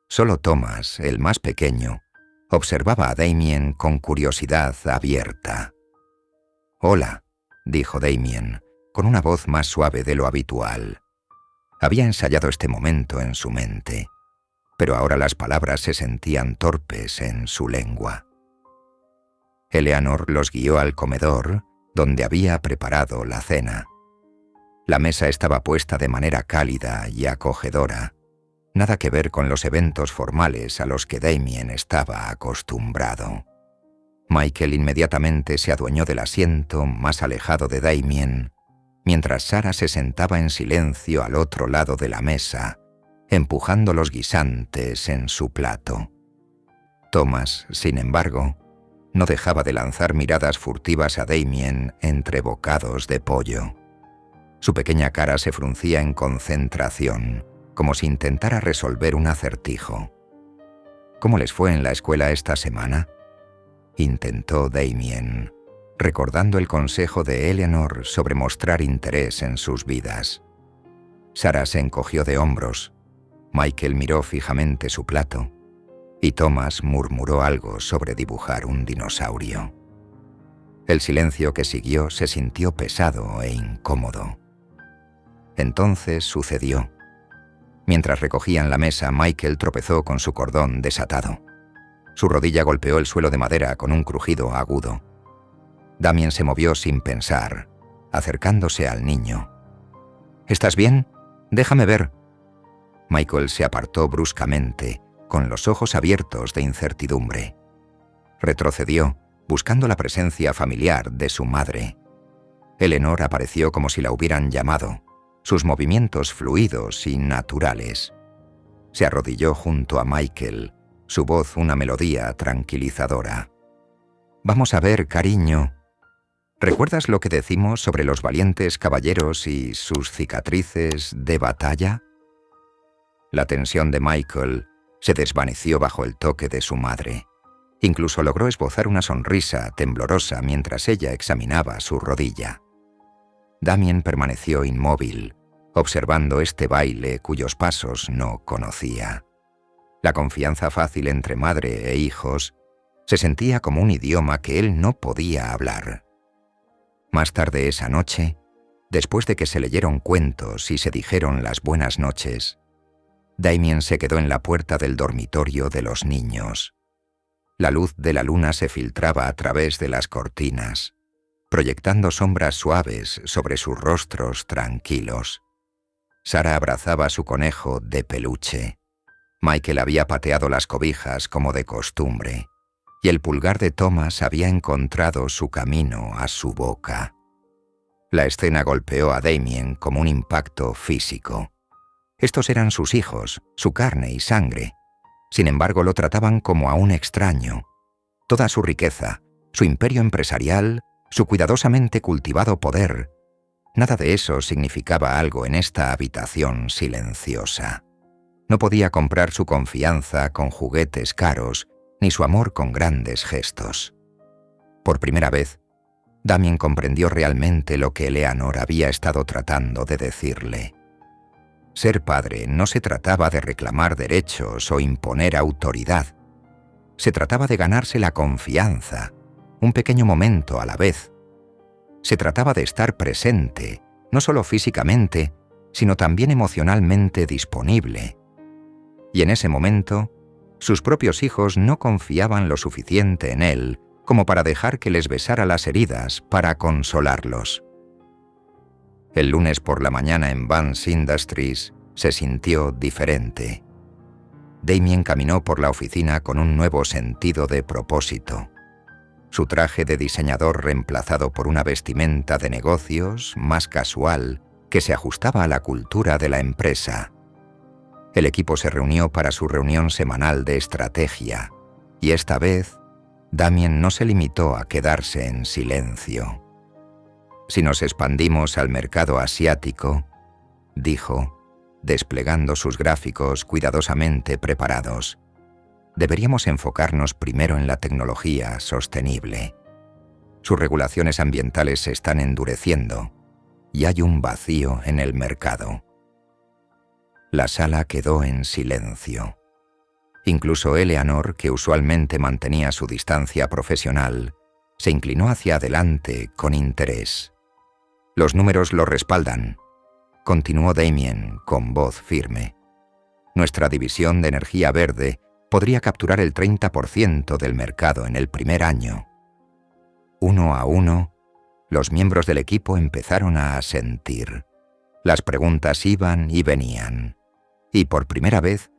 Solo Thomas, el más pequeño, observaba a Damien con curiosidad abierta. «Hola», dijo Damien, con una voz más suave de lo habitual. Había ensayado este momento en su mente, pero ahora las palabras se sentían torpes en su lengua. Eleanor los guió al comedor, donde había preparado la cena. La mesa estaba puesta de manera cálida y acogedora, nada que ver con los eventos formales a los que Damien estaba acostumbrado. Michael inmediatamente se adueñó del asiento más alejado de Damien, mientras Sarah se sentaba en silencio al otro lado de la mesa, empujando los guisantes en su plato. Thomas, sin embargo, no dejaba de lanzar miradas furtivas a Damien entre bocados de pollo. Su pequeña cara se fruncía en concentración, como si intentara resolver un acertijo. ¿Cómo les fue en la escuela esta semana?, intentó Damien, recordando el consejo de Eleanor sobre mostrar interés en sus vidas. Sarah se encogió de hombros, Michael miró fijamente su plato y Thomas murmuró algo sobre dibujar un dinosaurio. El silencio que siguió se sintió pesado e incómodo. Entonces sucedió. Mientras recogían la mesa, Michael tropezó con su cordón desatado. Su rodilla golpeó el suelo de madera con un crujido agudo. Damien se movió sin pensar, acercándose al niño. «¿Estás bien? Déjame ver». Michael se apartó bruscamente, con los ojos abiertos de incertidumbre. Retrocedió, buscando la presencia familiar de su madre. Eleanor apareció como si la hubieran llamado, sus movimientos fluidos y naturales. Se arrodilló junto a Michael, su voz una melodía tranquilizadora. «Vamos a ver, cariño. ¿Recuerdas lo que decimos sobre los valientes caballeros y sus cicatrices de batalla?». La tensión de Michael se desvaneció bajo el toque de su madre. Incluso logró esbozar una sonrisa temblorosa mientras ella examinaba su rodilla. Damien permaneció inmóvil, observando este baile cuyos pasos no conocía. La confianza fácil entre madre e hijos se sentía como un idioma que él no podía hablar. Más tarde esa noche, después de que se leyeron cuentos y se dijeron las buenas noches, Damien se quedó en la puerta del dormitorio de los niños. La luz de la luna se filtraba a través de las cortinas, proyectando sombras suaves sobre sus rostros tranquilos. Sarah abrazaba a su conejo de peluche. Michael había pateado las cobijas como de costumbre, y el pulgar de Thomas había encontrado su camino a su boca. La escena golpeó a Damien como un impacto físico. Estos eran sus hijos, su carne y sangre. Sin embargo, lo trataban como a un extraño. Toda su riqueza, su imperio empresarial, su cuidadosamente cultivado poder, nada de eso significaba algo en esta habitación silenciosa. No podía comprar su confianza con juguetes caros, ni su amor con grandes gestos. Por primera vez, Damien comprendió realmente lo que Eleanor había estado tratando de decirle. Ser padre no se trataba de reclamar derechos o imponer autoridad. Se trataba de ganarse la confianza, un pequeño momento a la vez. Se trataba de estar presente, no solo físicamente, sino también emocionalmente disponible. Y en ese momento, sus propios hijos no confiaban lo suficiente en él como para dejar que les besara las heridas para consolarlos. El lunes por la mañana en Vance Industries se sintió diferente. Damien caminó por la oficina con un nuevo sentido de propósito. Su traje de diseñador reemplazado por una vestimenta de negocios más casual que se ajustaba a la cultura de la empresa. El equipo se reunió para su reunión semanal de estrategia, y esta vez Damien no se limitó a quedarse en silencio. Si nos expandimos al mercado asiático, dijo, desplegando sus gráficos cuidadosamente preparados, deberíamos enfocarnos primero en la tecnología sostenible. Sus regulaciones ambientales se están endureciendo y hay un vacío en el mercado. La sala quedó en silencio. Incluso Eleanor, que usualmente mantenía su distancia profesional, se inclinó hacia adelante con interés. «Los números lo respaldan», continuó Damien con voz firme. «Nuestra división de energía verde podría capturar el 30% del mercado en el primer año». Uno a uno, los miembros del equipo empezaron a asentir. Las preguntas iban y venían. Y por primera vez,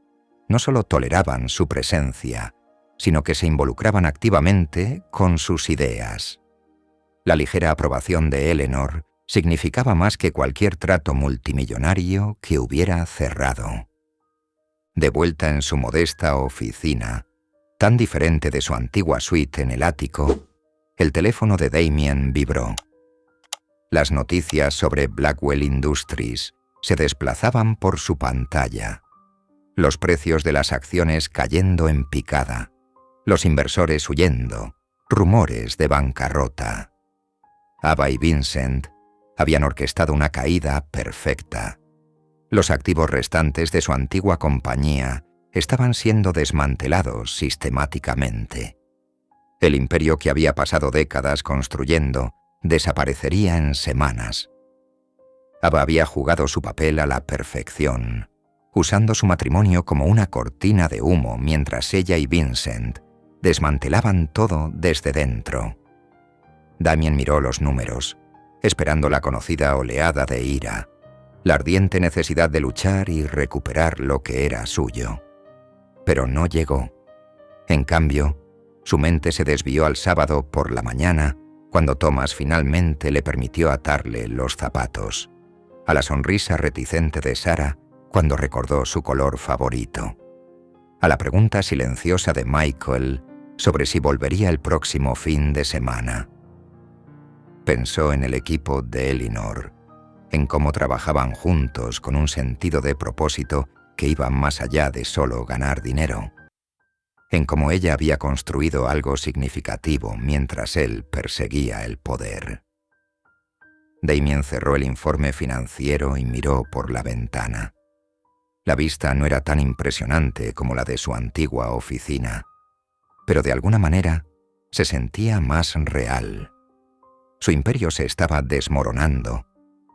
no solo toleraban su presencia, sino que se involucraban activamente con sus ideas. La ligera aprobación de Eleanor significaba más que cualquier trato multimillonario que hubiera cerrado. De vuelta en su modesta oficina, tan diferente de su antigua suite en el ático, el teléfono de Damien vibró. Las noticias sobre Blackwell Industries se desplazaban por su pantalla. Los precios de las acciones cayendo en picada. Los inversores huyendo. Rumores de bancarrota. Ava y Vincent habían orquestado una caída perfecta. Los activos restantes de su antigua compañía estaban siendo desmantelados sistemáticamente. El imperio que había pasado décadas construyendo desaparecería en semanas. Ava había jugado su papel a la perfección, usando su matrimonio como una cortina de humo mientras ella y Vincent desmantelaban todo desde dentro. Damien miró los números, esperando la conocida oleada de ira, la ardiente necesidad de luchar y recuperar lo que era suyo. Pero no llegó. En cambio, su mente se desvió al sábado por la mañana, cuando Thomas finalmente le permitió atarle los zapatos, a la sonrisa reticente de Sarah cuando recordó su color favorito, a la pregunta silenciosa de Michael sobre si volvería el próximo fin de semana. Pensó en el equipo de Elinor, en cómo trabajaban juntos con un sentido de propósito que iba más allá de solo ganar dinero, en cómo ella había construido algo significativo mientras él perseguía el poder. Damien cerró el informe financiero y miró por la ventana. La vista no era tan impresionante como la de su antigua oficina, pero de alguna manera se sentía más real. Su imperio se estaba desmoronando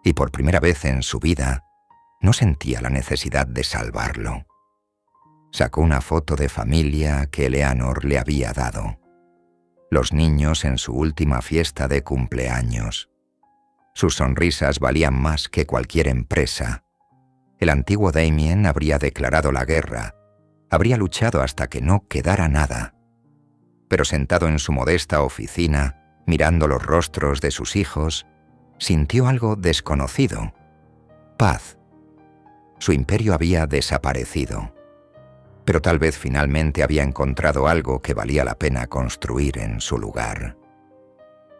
y por primera vez en su vida no sentía la necesidad de salvarlo. Sacó una foto de familia que Eleanor le había dado. Los niños en su última fiesta de cumpleaños. Sus sonrisas valían más que cualquier empresa. El antiguo Damien habría declarado la guerra, habría luchado hasta que no quedara nada. Pero sentado en su modesta oficina, mirando los rostros de sus hijos, sintió algo desconocido. Paz. Su imperio había desaparecido. Pero tal vez finalmente había encontrado algo que valía la pena construir en su lugar.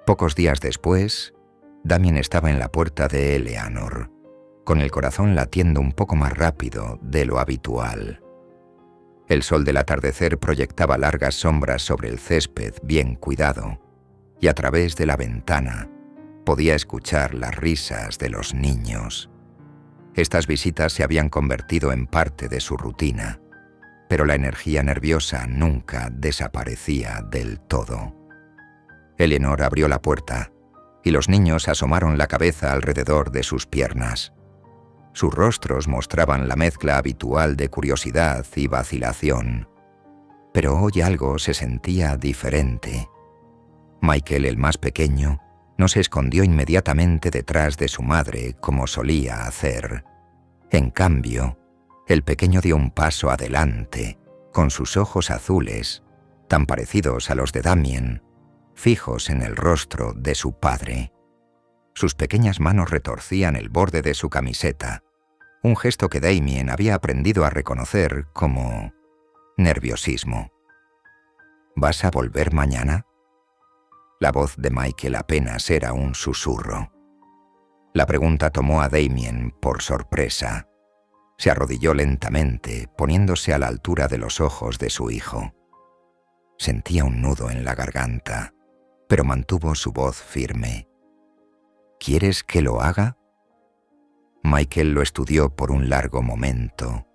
Pocos días después, Damien estaba en la puerta de Eleanor, con el corazón latiendo un poco más rápido de lo habitual. El sol del atardecer proyectaba largas sombras sobre el césped bien cuidado, y a través de la ventana podía escuchar las risas de los niños. Estas visitas se habían convertido en parte de su rutina, pero la energía nerviosa nunca desaparecía del todo. Eleanor abrió la puerta y los niños asomaron la cabeza alrededor de sus piernas. Sus rostros mostraban la mezcla habitual de curiosidad y vacilación. Pero hoy algo se sentía diferente. Michael, el más pequeño, no se escondió inmediatamente detrás de su madre como solía hacer. En cambio, el pequeño dio un paso adelante, con sus ojos azules, tan parecidos a los de Damien, fijos en el rostro de su padre. Sus pequeñas manos retorcían el borde de su camiseta, un gesto que Damien había aprendido a reconocer como nerviosismo. ¿Vas a volver mañana? La voz de Michael apenas era un susurro. La pregunta tomó a Damien por sorpresa. Se arrodilló lentamente, poniéndose a la altura de los ojos de su hijo. Sentía un nudo en la garganta, pero mantuvo su voz firme. ¿Quieres que lo haga? Michael lo estudió por un largo momento.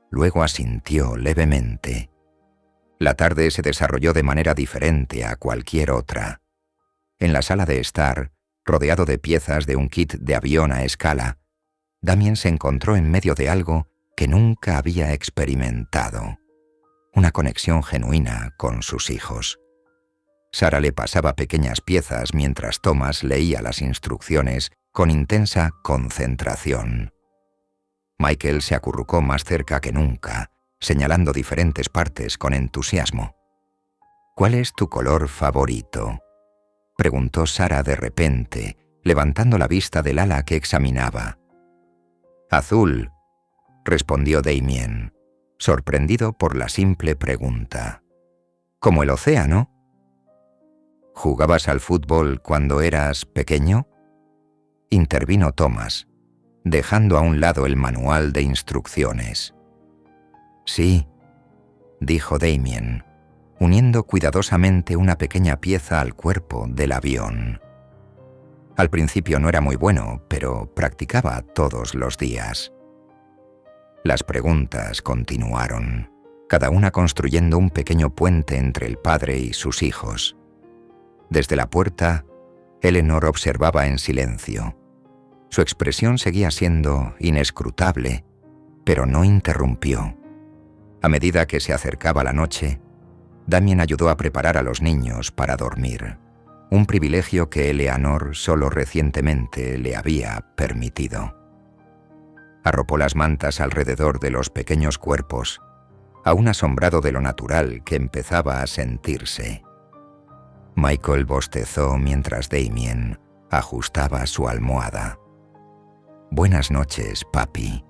Luego asintió levemente. La tarde se desarrolló de manera diferente a cualquier otra. En la sala de estar, rodeado de piezas de un kit de avión a escala, Damien se encontró en medio de algo que nunca había experimentado. Una conexión genuina con sus hijos. Sarah le pasaba pequeñas piezas mientras Thomas leía las instrucciones con intensa concentración. Michael se acurrucó más cerca que nunca, señalando diferentes partes con entusiasmo. ¿Cuál es tu color favorito?, preguntó Sarah de repente, levantando la vista del ala que examinaba. Azul, respondió Damien, sorprendido por la simple pregunta. ¿Como el océano? ¿Jugabas al fútbol cuando eras pequeño? intervino Thomas, dejando a un lado el manual de instrucciones. «Sí», dijo Damien, uniendo cuidadosamente una pequeña pieza al cuerpo del avión. Al principio no era muy bueno, pero practicaba todos los días. Las preguntas continuaron, cada una construyendo un pequeño puente entre el padre y sus hijos. Desde la puerta, Eleanor observaba en silencio. Su expresión seguía siendo inescrutable, pero no interrumpió. A medida que se acercaba la noche, Damien ayudó a preparar a los niños para dormir, un privilegio que Eleanor solo recientemente le había permitido. Arropó las mantas alrededor de los pequeños cuerpos, aún asombrado de lo natural que empezaba a sentirse. Michael bostezó mientras Damien ajustaba su almohada. «Buenas noches, papi»,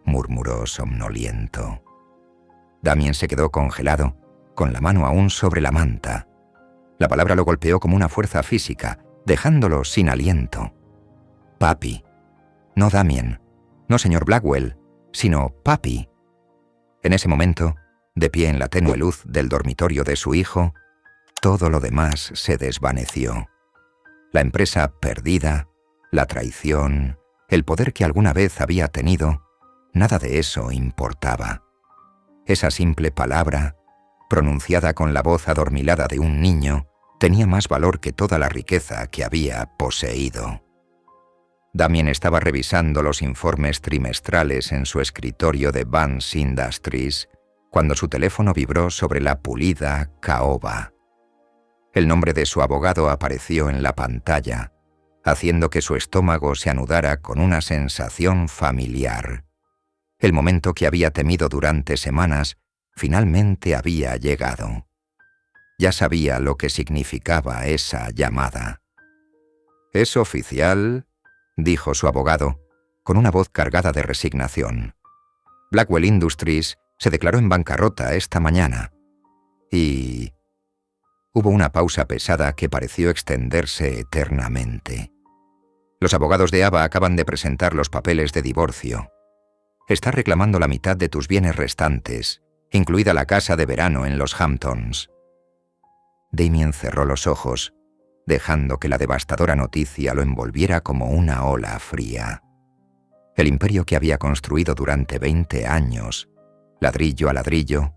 murmuró somnoliento. Damien se quedó congelado, con la mano aún sobre la manta. La palabra lo golpeó como una fuerza física, dejándolo sin aliento. «Papi». No Damien, no señor Blackwell, sino papi. En ese momento, de pie en la tenue luz del dormitorio de su hijo, todo lo demás se desvaneció. La empresa perdida, la traición, el poder que alguna vez había tenido, nada de eso importaba. Esa simple palabra, pronunciada con la voz adormilada de un niño, tenía más valor que toda la riqueza que había poseído. Damien estaba revisando los informes trimestrales en su escritorio de Vance Industries cuando su teléfono vibró sobre la pulida caoba. El nombre de su abogado apareció en la pantalla, haciendo que su estómago se anudara con una sensación familiar. El momento que había temido durante semanas finalmente había llegado. Ya sabía lo que significaba esa llamada. «¿Es oficial?», dijo su abogado, con una voz cargada de resignación. «Blackwell Industries se declaró en bancarrota esta mañana. Y...» Hubo una pausa pesada que pareció extenderse eternamente. «Los abogados de Ava acaban de presentar los papeles de divorcio. Está reclamando la mitad de tus bienes restantes, incluida la casa de verano en los Hamptons». Damien cerró los ojos, dejando que la devastadora noticia lo envolviera como una ola fría. El imperio que había construido durante 20 años, ladrillo a ladrillo,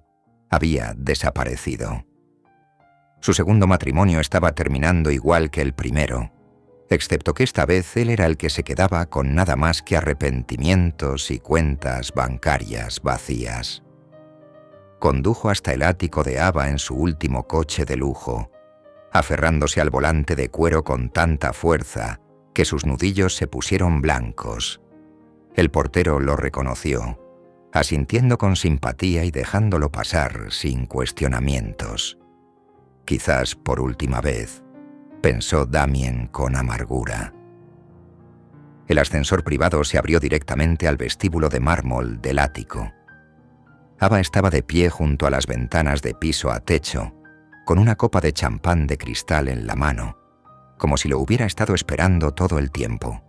había desaparecido. Su segundo matrimonio estaba terminando igual que el primero, excepto que esta vez él era el que se quedaba con nada más que arrepentimientos y cuentas bancarias vacías. Condujo hasta el ático de Ava en su último coche de lujo, aferrándose al volante de cuero con tanta fuerza que sus nudillos se pusieron blancos. El portero lo reconoció, asintiendo con simpatía y dejándolo pasar sin cuestionamientos. Quizás por última vez, pensó Damien con amargura. El ascensor privado se abrió directamente al vestíbulo de mármol del ático. Ava estaba de pie junto a las ventanas de piso a techo, con una copa de champán de cristal en la mano, como si lo hubiera estado esperando todo el tiempo.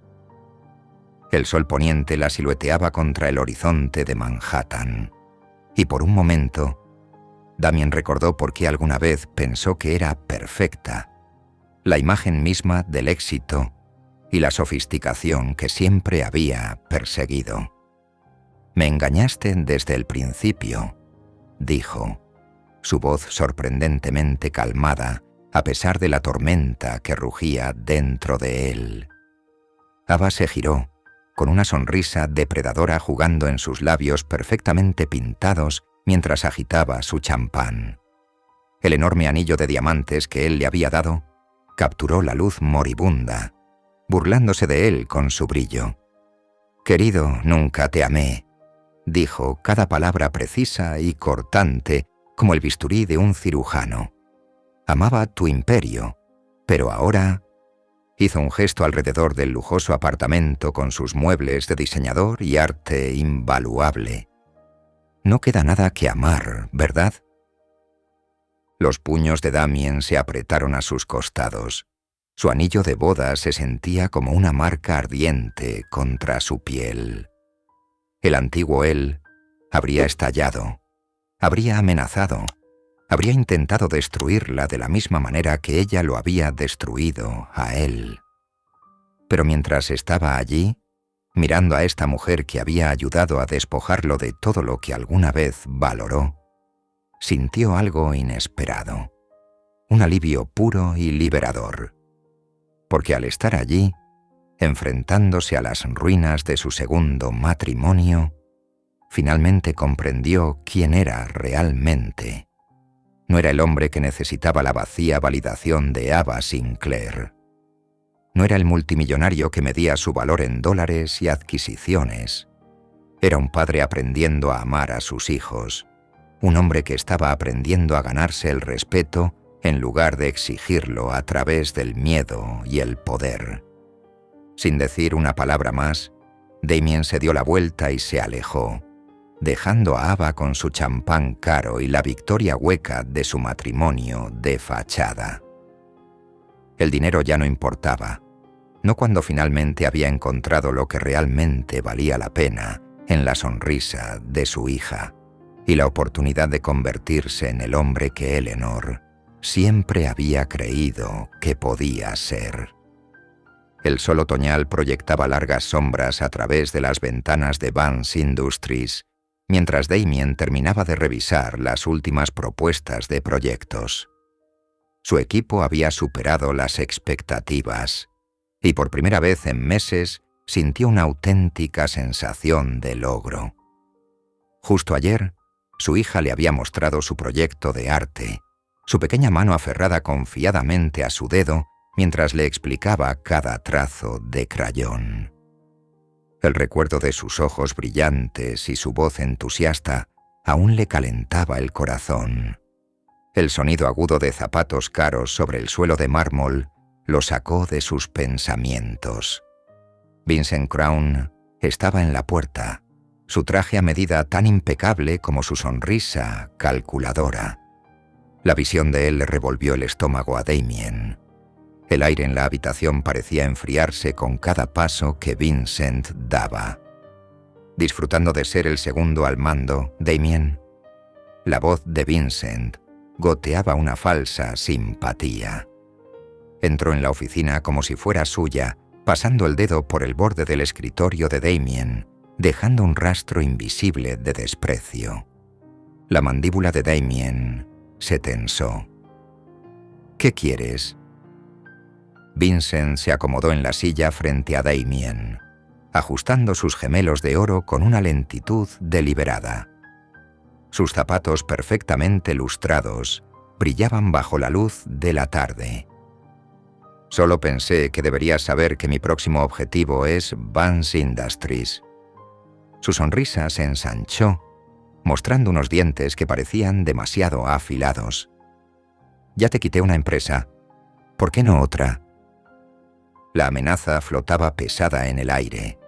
El sol poniente la silueteaba contra el horizonte de Manhattan, y por un momento, Damien recordó por qué alguna vez pensó que era perfecta, la imagen misma del éxito y la sofisticación que siempre había perseguido. «Me engañaste desde el principio», dijo, su voz sorprendentemente calmada a pesar de la tormenta que rugía dentro de él. Ava se giró, con una sonrisa depredadora jugando en sus labios perfectamente pintados mientras agitaba su champán. El enorme anillo de diamantes que él le había dado capturó la luz moribunda, burlándose de él con su brillo. «Querido, nunca te amé», dijo cada palabra precisa y cortante como el bisturí de un cirujano. «Amaba tu imperio, pero ahora...» Hizo un gesto alrededor del lujoso apartamento con sus muebles de diseñador y arte invaluable. «No queda nada que amar, ¿verdad?» Los puños de Damien se apretaron a sus costados. Su anillo de boda se sentía como una marca ardiente contra su piel. El antiguo él habría estallado, habría amenazado, habría intentado destruirla de la misma manera que ella lo había destruido a él. Pero mientras estaba allí, mirando a esta mujer que había ayudado a despojarlo de todo lo que alguna vez valoró, sintió algo inesperado, un alivio puro y liberador. Porque al estar allí, enfrentándose a las ruinas de su segundo matrimonio, finalmente comprendió quién era realmente. No era el hombre que necesitaba la vacía validación de Ava Sinclair. No era el multimillonario que medía su valor en dólares y adquisiciones. Era un padre aprendiendo a amar a sus hijos, un hombre que estaba aprendiendo a ganarse el respeto en lugar de exigirlo a través del miedo y el poder. Sin decir una palabra más, Damien se dio la vuelta y se alejó, dejando a Ava con su champán caro y la victoria hueca de su matrimonio de fachada. El dinero ya no importaba, no cuando finalmente había encontrado lo que realmente valía la pena en la sonrisa de su hija y la oportunidad de convertirse en el hombre que Eleanor siempre había creído que podía ser. El sol otoñal proyectaba largas sombras a través de las ventanas de Vance Industries, mientras Damien terminaba de revisar las últimas propuestas de proyectos. Su equipo había superado las expectativas, y por primera vez en meses sintió una auténtica sensación de logro. Justo ayer, su hija le había mostrado su proyecto de arte, su pequeña mano aferrada confiadamente a su dedo mientras le explicaba cada trazo de crayón. El recuerdo de sus ojos brillantes y su voz entusiasta aún le calentaba el corazón. El sonido agudo de zapatos caros sobre el suelo de mármol lo sacó de sus pensamientos. Vincent Crown estaba en la puerta, su traje a medida tan impecable como su sonrisa calculadora. La visión de él le revolvió el estómago a Damien. El aire en la habitación parecía enfriarse con cada paso que Vincent daba. Disfrutando de ser el segundo al mando, Damien, la voz de Vincent goteaba una falsa simpatía. Entró en la oficina como si fuera suya, pasando el dedo por el borde del escritorio de Damien, dejando un rastro invisible de desprecio. La mandíbula de Damien se tensó. «¿Qué quieres?» Vincent se acomodó en la silla frente a Damien, ajustando sus gemelos de oro con una lentitud deliberada. Sus zapatos perfectamente lustrados brillaban bajo la luz de la tarde. Solo pensé que deberías saber que mi próximo objetivo es Vance Industries. Su sonrisa se ensanchó, mostrando unos dientes que parecían demasiado afilados. Ya te quité una empresa. ¿Por qué no otra? La amenaza flotaba pesada en el aire.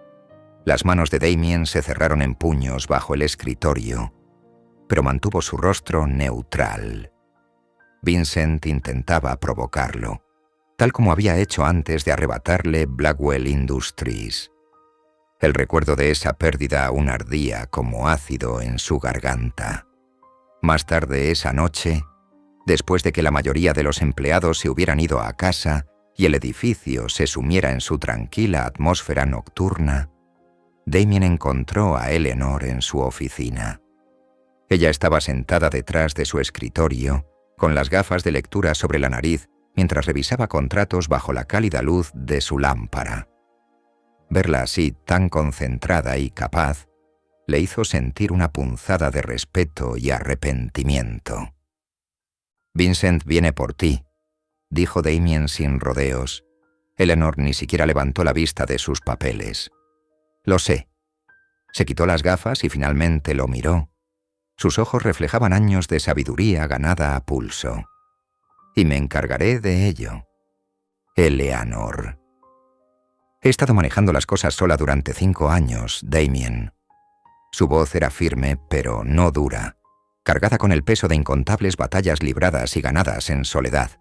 Las manos de Damien se cerraron en puños bajo el escritorio, pero mantuvo su rostro neutral. Vincent intentaba provocarlo, tal como había hecho antes de arrebatarle Blackwell Industries. El recuerdo de esa pérdida aún ardía como ácido en su garganta. Más tarde esa noche, después de que la mayoría de los empleados se hubieran ido a casa y el edificio se sumiera en su tranquila atmósfera nocturna, Damien encontró a Eleanor en su oficina. Ella estaba sentada detrás de su escritorio, con las gafas de lectura sobre la nariz, mientras revisaba contratos bajo la cálida luz de su lámpara. Verla así, tan concentrada y capaz, le hizo sentir una punzada de respeto y arrepentimiento. «Vincent viene por ti», dijo Damien sin rodeos. Eleanor ni siquiera levantó la vista de sus papeles. «Lo sé». Se quitó las gafas y finalmente lo miró. Sus ojos reflejaban años de sabiduría ganada a pulso. «Y me encargaré de ello. Eleanor». «He estado manejando las cosas sola durante 5 años, Damien». Su voz era firme, pero no dura, cargada con el peso de incontables batallas libradas y ganadas en soledad.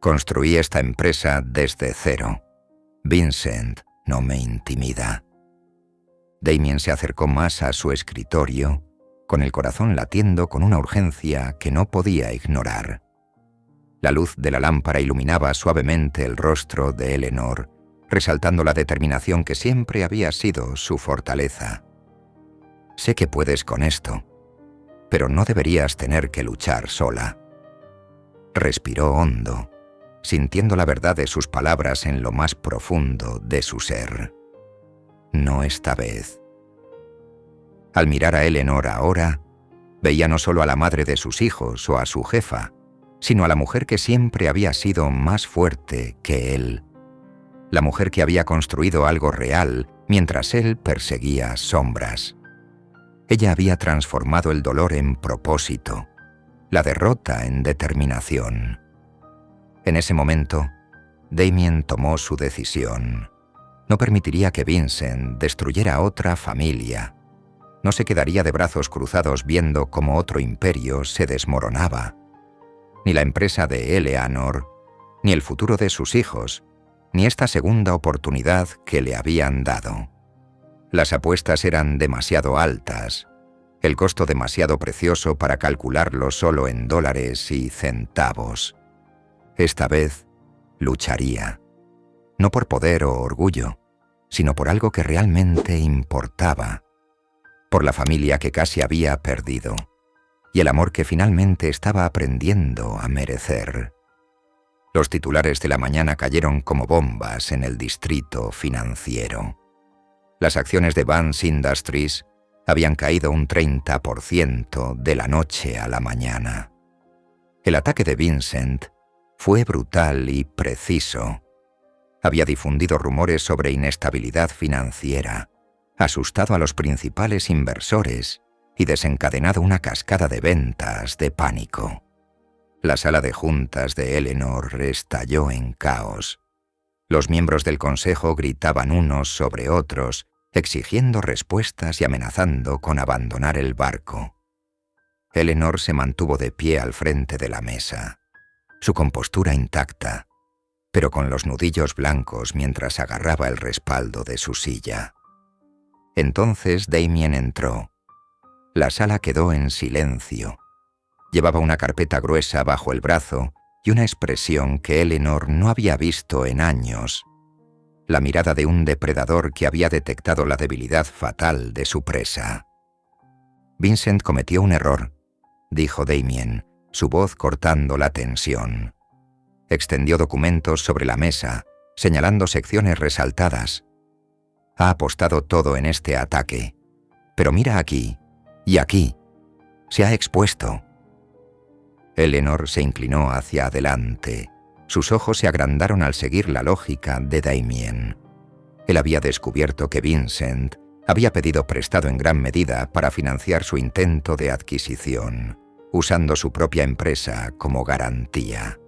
Construí esta empresa desde cero. Vincent no me intimida. Damien se acercó más a su escritorio, con el corazón latiendo con una urgencia que no podía ignorar. La luz de la lámpara iluminaba suavemente el rostro de Eleanor, resaltando la determinación que siempre había sido su fortaleza. Sé que puedes con esto, pero no deberías tener que luchar sola. Respiró hondo, sintiendo la verdad de sus palabras en lo más profundo de su ser. No esta vez. Al mirar a Eleanor ahora, veía no solo a la madre de sus hijos o a su jefa, sino a la mujer que siempre había sido más fuerte que él. La mujer que había construido algo real mientras él perseguía sombras. Ella había transformado el dolor en propósito, la derrota en determinación. En ese momento, Damien tomó su decisión. No permitiría que Vincent destruyera otra familia. No se quedaría de brazos cruzados viendo cómo otro imperio se desmoronaba. Ni la empresa de Eleanor, ni el futuro de sus hijos, ni esta segunda oportunidad que le habían dado. Las apuestas eran demasiado altas, el costo demasiado precioso para calcularlo solo en dólares y centavos. Esta vez lucharía, no por poder o orgullo, sino por algo que realmente importaba, por la familia que casi había perdido y el amor que finalmente estaba aprendiendo a merecer. Los titulares de la mañana cayeron como bombas en el distrito financiero. Las acciones de Vance Industries habían caído un 30% de la noche a la mañana. El ataque de Vincent fue brutal y preciso. Había difundido rumores sobre inestabilidad financiera, asustado a los principales inversores y desencadenado una cascada de ventas de pánico. La sala de juntas de Eleanor estalló en caos. Los miembros del consejo gritaban unos sobre otros, exigiendo respuestas y amenazando con abandonar el barco. Eleanor se mantuvo de pie al frente de la mesa, su compostura intacta, pero con los nudillos blancos mientras agarraba el respaldo de su silla. Entonces Damien entró. La sala quedó en silencio. Llevaba una carpeta gruesa bajo el brazo y una expresión que Eleanor no había visto en años. La mirada de un depredador que había detectado la debilidad fatal de su presa. Vincent cometió un error, dijo Damien, su voz cortando la tensión. Extendió documentos sobre la mesa, señalando secciones resaltadas. Ha apostado todo en este ataque, pero mira aquí. Y aquí. Se ha expuesto. Eleanor se inclinó hacia adelante. Sus ojos se agrandaron al seguir la lógica de Damien. Él había descubierto que Vincent había pedido prestado en gran medida para financiar su intento de adquisición, usando su propia empresa como garantía.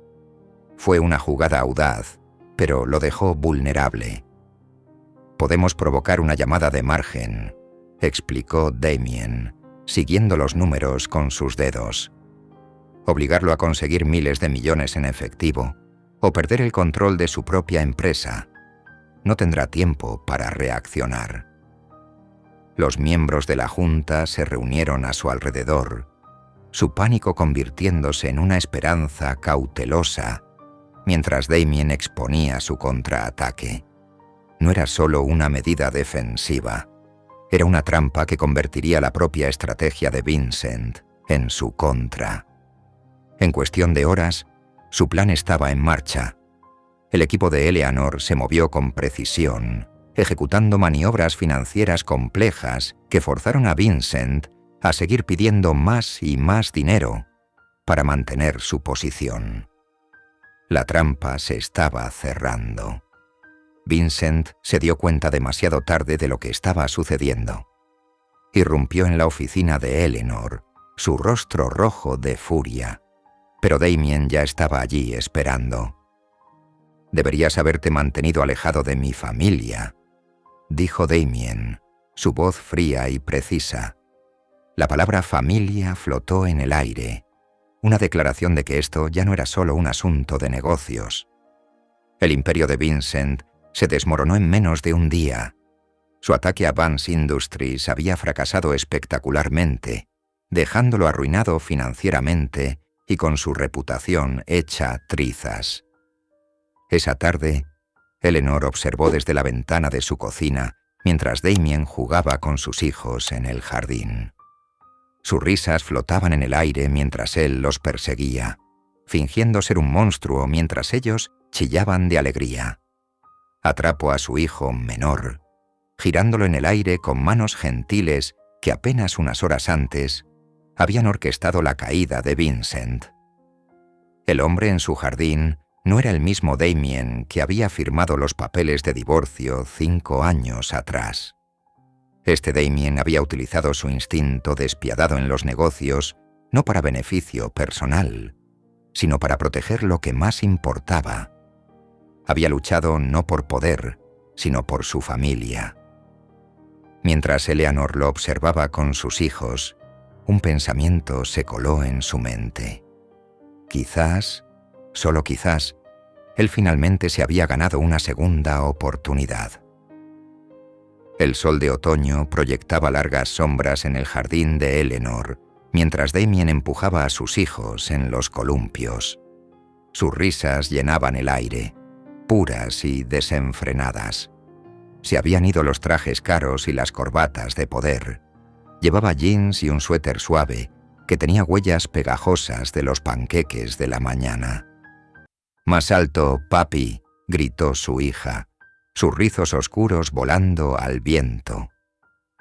Fue una jugada audaz, pero lo dejó vulnerable. Podemos provocar una llamada de margen, explicó Damien, siguiendo los números con sus dedos. Obligarlo a conseguir miles de millones en efectivo o perder el control de su propia empresa. No tendrá tiempo para reaccionar. Los miembros de la junta se reunieron a su alrededor, su pánico convirtiéndose en una esperanza cautelosa, mientras Damien exponía su contraataque. No era solo una medida defensiva. Era una trampa que convertiría la propia estrategia de Vincent en su contra. En cuestión de horas, su plan estaba en marcha. El equipo de Eleanor se movió con precisión, ejecutando maniobras financieras complejas que forzaron a Vincent a seguir pidiendo más y más dinero para mantener su posición. La trampa se estaba cerrando. Vincent se dio cuenta demasiado tarde de lo que estaba sucediendo. Irrumpió en la oficina de Eleanor, su rostro rojo de furia, pero Damien ya estaba allí esperando. «Deberías haberte mantenido alejado de mi familia», dijo Damien, su voz fría y precisa. La palabra familia flotó en el aire. una declaración de que esto ya no era solo un asunto de negocios. El imperio de Vincent se desmoronó en menos de un día. Su ataque a Vance Industries había fracasado espectacularmente, dejándolo arruinado financieramente y con su reputación hecha trizas. Esa tarde, Eleanor observó desde la ventana de su cocina mientras Damien jugaba con sus hijos en el jardín. Sus risas flotaban en el aire mientras él los perseguía, fingiendo ser un monstruo mientras ellos chillaban de alegría. Atrapó a su hijo menor, girándolo en el aire con manos gentiles que apenas unas horas antes habían orquestado la caída de Vincent. El hombre en su jardín no era el mismo Damien que había firmado los papeles de divorcio 5 años atrás. Este Damien había utilizado su instinto despiadado en los negocios no para beneficio personal, sino para proteger lo que más importaba. Había luchado no por poder, sino por su familia. Mientras Eleanor lo observaba con sus hijos, un pensamiento se coló en su mente. Quizás, solo quizás, él finalmente se había ganado una segunda oportunidad. El sol de otoño proyectaba largas sombras en el jardín de Eleanor, mientras Damien empujaba a sus hijos en los columpios. Sus risas llenaban el aire, puras y desenfrenadas. Se habían ido los trajes caros y las corbatas de poder. Llevaba jeans y un suéter suave que tenía huellas pegajosas de los panqueques de la mañana. «Más alto, papi», gritó su hija, sus rizos oscuros volando al viento.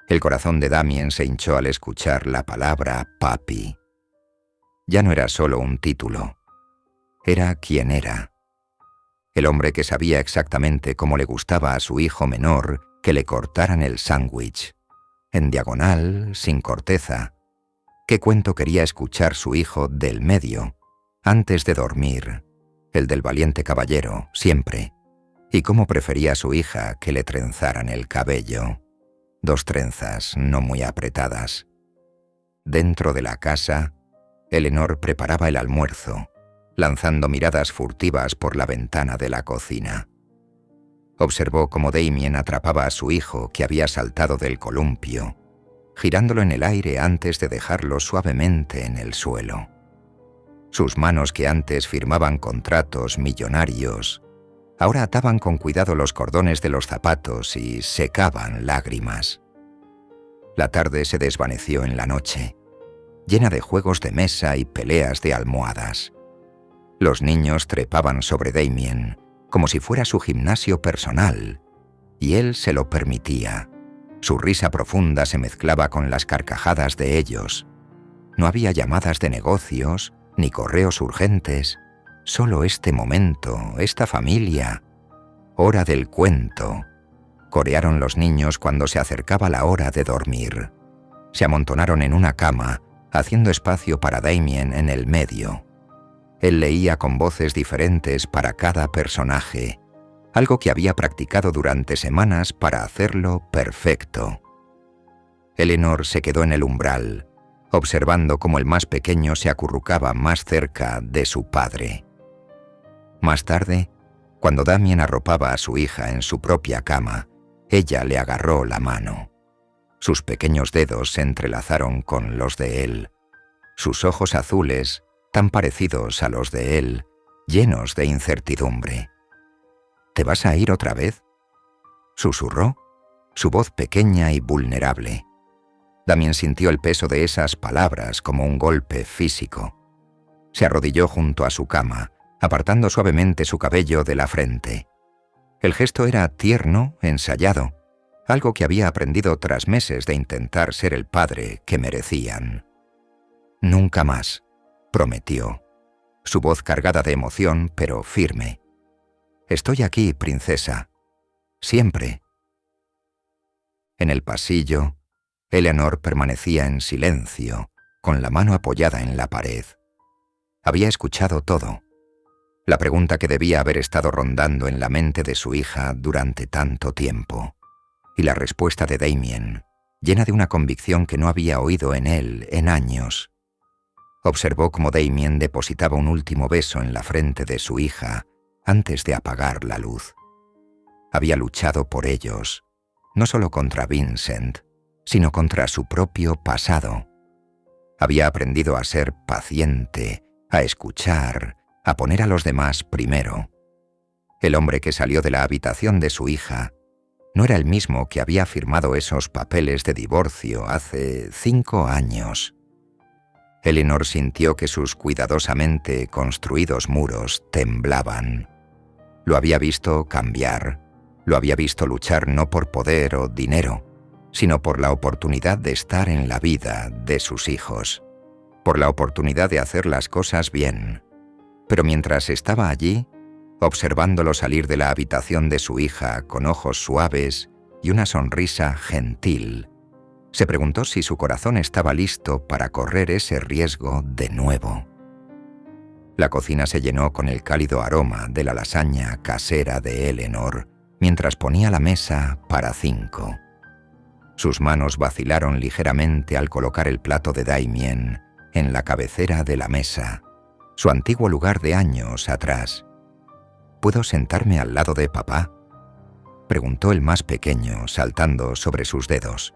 El corazón de Damien se hinchó al escuchar la palabra papi. Ya no era solo un título. Era quien era. El hombre que sabía exactamente cómo le gustaba a su hijo menor que le cortaran el sándwich. En diagonal, sin corteza. ¿Qué cuento quería escuchar su hijo del medio, antes de dormir? El del valiente caballero, siempre. Y cómo prefería a su hija que le trenzaran el cabello. 2 trenzas no muy apretadas. Dentro de la casa, Eleanor preparaba el almuerzo, lanzando miradas furtivas por la ventana de la cocina. Observó cómo Damien atrapaba a su hijo que había saltado del columpio, girándolo en el aire antes de dejarlo suavemente en el suelo. Sus manos que antes firmaban contratos millonarios, ahora ataban con cuidado los cordones de los zapatos y secaban lágrimas. La tarde se desvaneció en la noche, llena de juegos de mesa y peleas de almohadas. Los niños trepaban sobre Damien, como si fuera su gimnasio personal, y él se lo permitía. Su risa profunda se mezclaba con las carcajadas de ellos. No había llamadas de negocios, ni correos urgentes, solo este momento, esta familia. Hora del cuento. Corearon los niños cuando se acercaba la hora de dormir. Se amontonaron en una cama, haciendo espacio para Damien en el medio. Él leía con voces diferentes para cada personaje, algo que había practicado durante semanas para hacerlo perfecto. Eleanor se quedó en el umbral, observando cómo el más pequeño se acurrucaba más cerca de su padre. Más tarde, cuando Damien arropaba a su hija en su propia cama, ella le agarró la mano. Sus pequeños dedos se entrelazaron con los de él. Sus ojos azules, tan parecidos a los de él, llenos de incertidumbre. «¿Te vas a ir otra vez?», susurró, su voz pequeña y vulnerable. Damien sintió el peso de esas palabras como un golpe físico. Se arrodilló junto a su cama, apartando suavemente su cabello de la frente. El gesto era tierno, ensayado, algo que había aprendido tras meses de intentar ser el padre que merecían. «Nunca más», prometió, su voz cargada de emoción pero firme. «Estoy aquí, princesa. Siempre». En el pasillo, Eleanor permanecía en silencio, con la mano apoyada en la pared. Había escuchado todo. La pregunta que debía haber estado rondando en la mente de su hija durante tanto tiempo. Y la respuesta de Damien, llena de una convicción que no había oído en él en años. Observó cómo Damien depositaba un último beso en la frente de su hija antes de apagar la luz. Había luchado por ellos, no solo contra Vincent, sino contra su propio pasado. Había aprendido a ser paciente, a escuchar, a poner a los demás primero. El hombre que salió de la habitación de su hija no era el mismo que había firmado esos papeles de divorcio hace 5 años. Eleanor sintió que sus cuidadosamente construidos muros temblaban. Lo había visto cambiar, lo había visto luchar no por poder o dinero, sino por la oportunidad de estar en la vida de sus hijos, por la oportunidad de hacer las cosas bien. Pero mientras estaba allí, observándolo salir de la habitación de su hija con ojos suaves y una sonrisa gentil, se preguntó si su corazón estaba listo para correr ese riesgo de nuevo. La cocina se llenó con el cálido aroma de la lasaña casera de Eleanor mientras ponía la mesa para 5. Sus manos vacilaron ligeramente al colocar el plato de Damien en la cabecera de la mesa, su antiguo lugar de años atrás. ¿Puedo sentarme al lado de papá?, preguntó el más pequeño, saltando sobre sus dedos.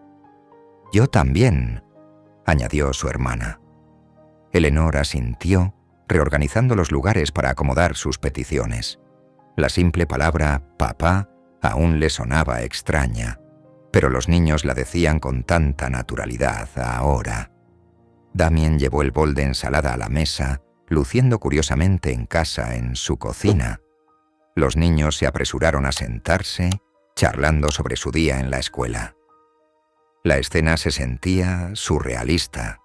Yo también, añadió su hermana. Eleanor asintió, reorganizando los lugares para acomodar sus peticiones. La simple palabra papá aún le sonaba extraña, pero los niños la decían con tanta naturalidad ahora. Damien llevó el bol de ensalada a la mesa, luciendo curiosamente en casa en su cocina. Los niños se apresuraron a sentarse, charlando sobre su día en la escuela. La escena se sentía surrealista,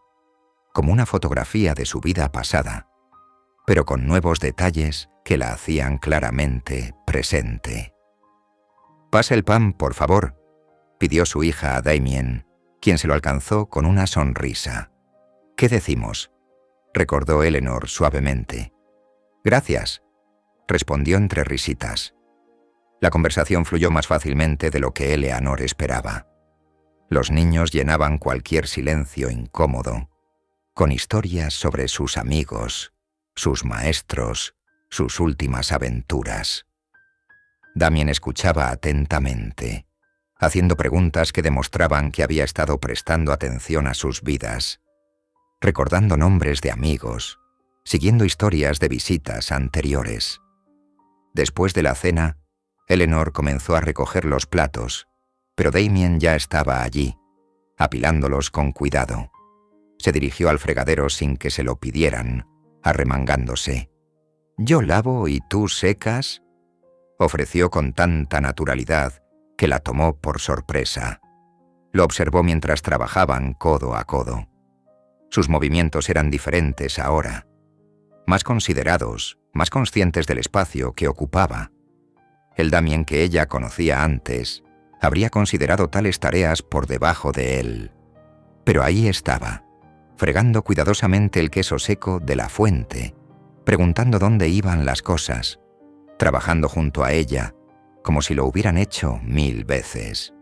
como una fotografía de su vida pasada, pero con nuevos detalles que la hacían claramente presente. «Pase el pan, por favor», pidió su hija a Damien, quien se lo alcanzó con una sonrisa. «¿Qué decimos?», recordó Eleanor suavemente. «Gracias», respondió entre risitas. La conversación fluyó más fácilmente de lo que Eleanor esperaba. Los niños llenaban cualquier silencio incómodo, con historias sobre sus amigos, sus maestros, sus últimas aventuras. Damien escuchaba atentamente, haciendo preguntas que demostraban que había estado prestando atención a sus vidas, recordando nombres de amigos, siguiendo historias de visitas anteriores. Después de la cena, Eleanor comenzó a recoger los platos, pero Damien ya estaba allí, apilándolos con cuidado. Se dirigió al fregadero sin que se lo pidieran, arremangándose. «¿Yo lavo y tú secas?», ofreció con tanta naturalidad que la tomó por sorpresa. Lo observó mientras trabajaban codo a codo. Sus movimientos eran diferentes ahora, más considerados, más conscientes del espacio que ocupaba. El Damien que ella conocía antes habría considerado tales tareas por debajo de él. Pero ahí estaba, fregando cuidadosamente el queso seco de la fuente, preguntando dónde iban las cosas, trabajando junto a ella, como si lo hubieran hecho 1000 veces.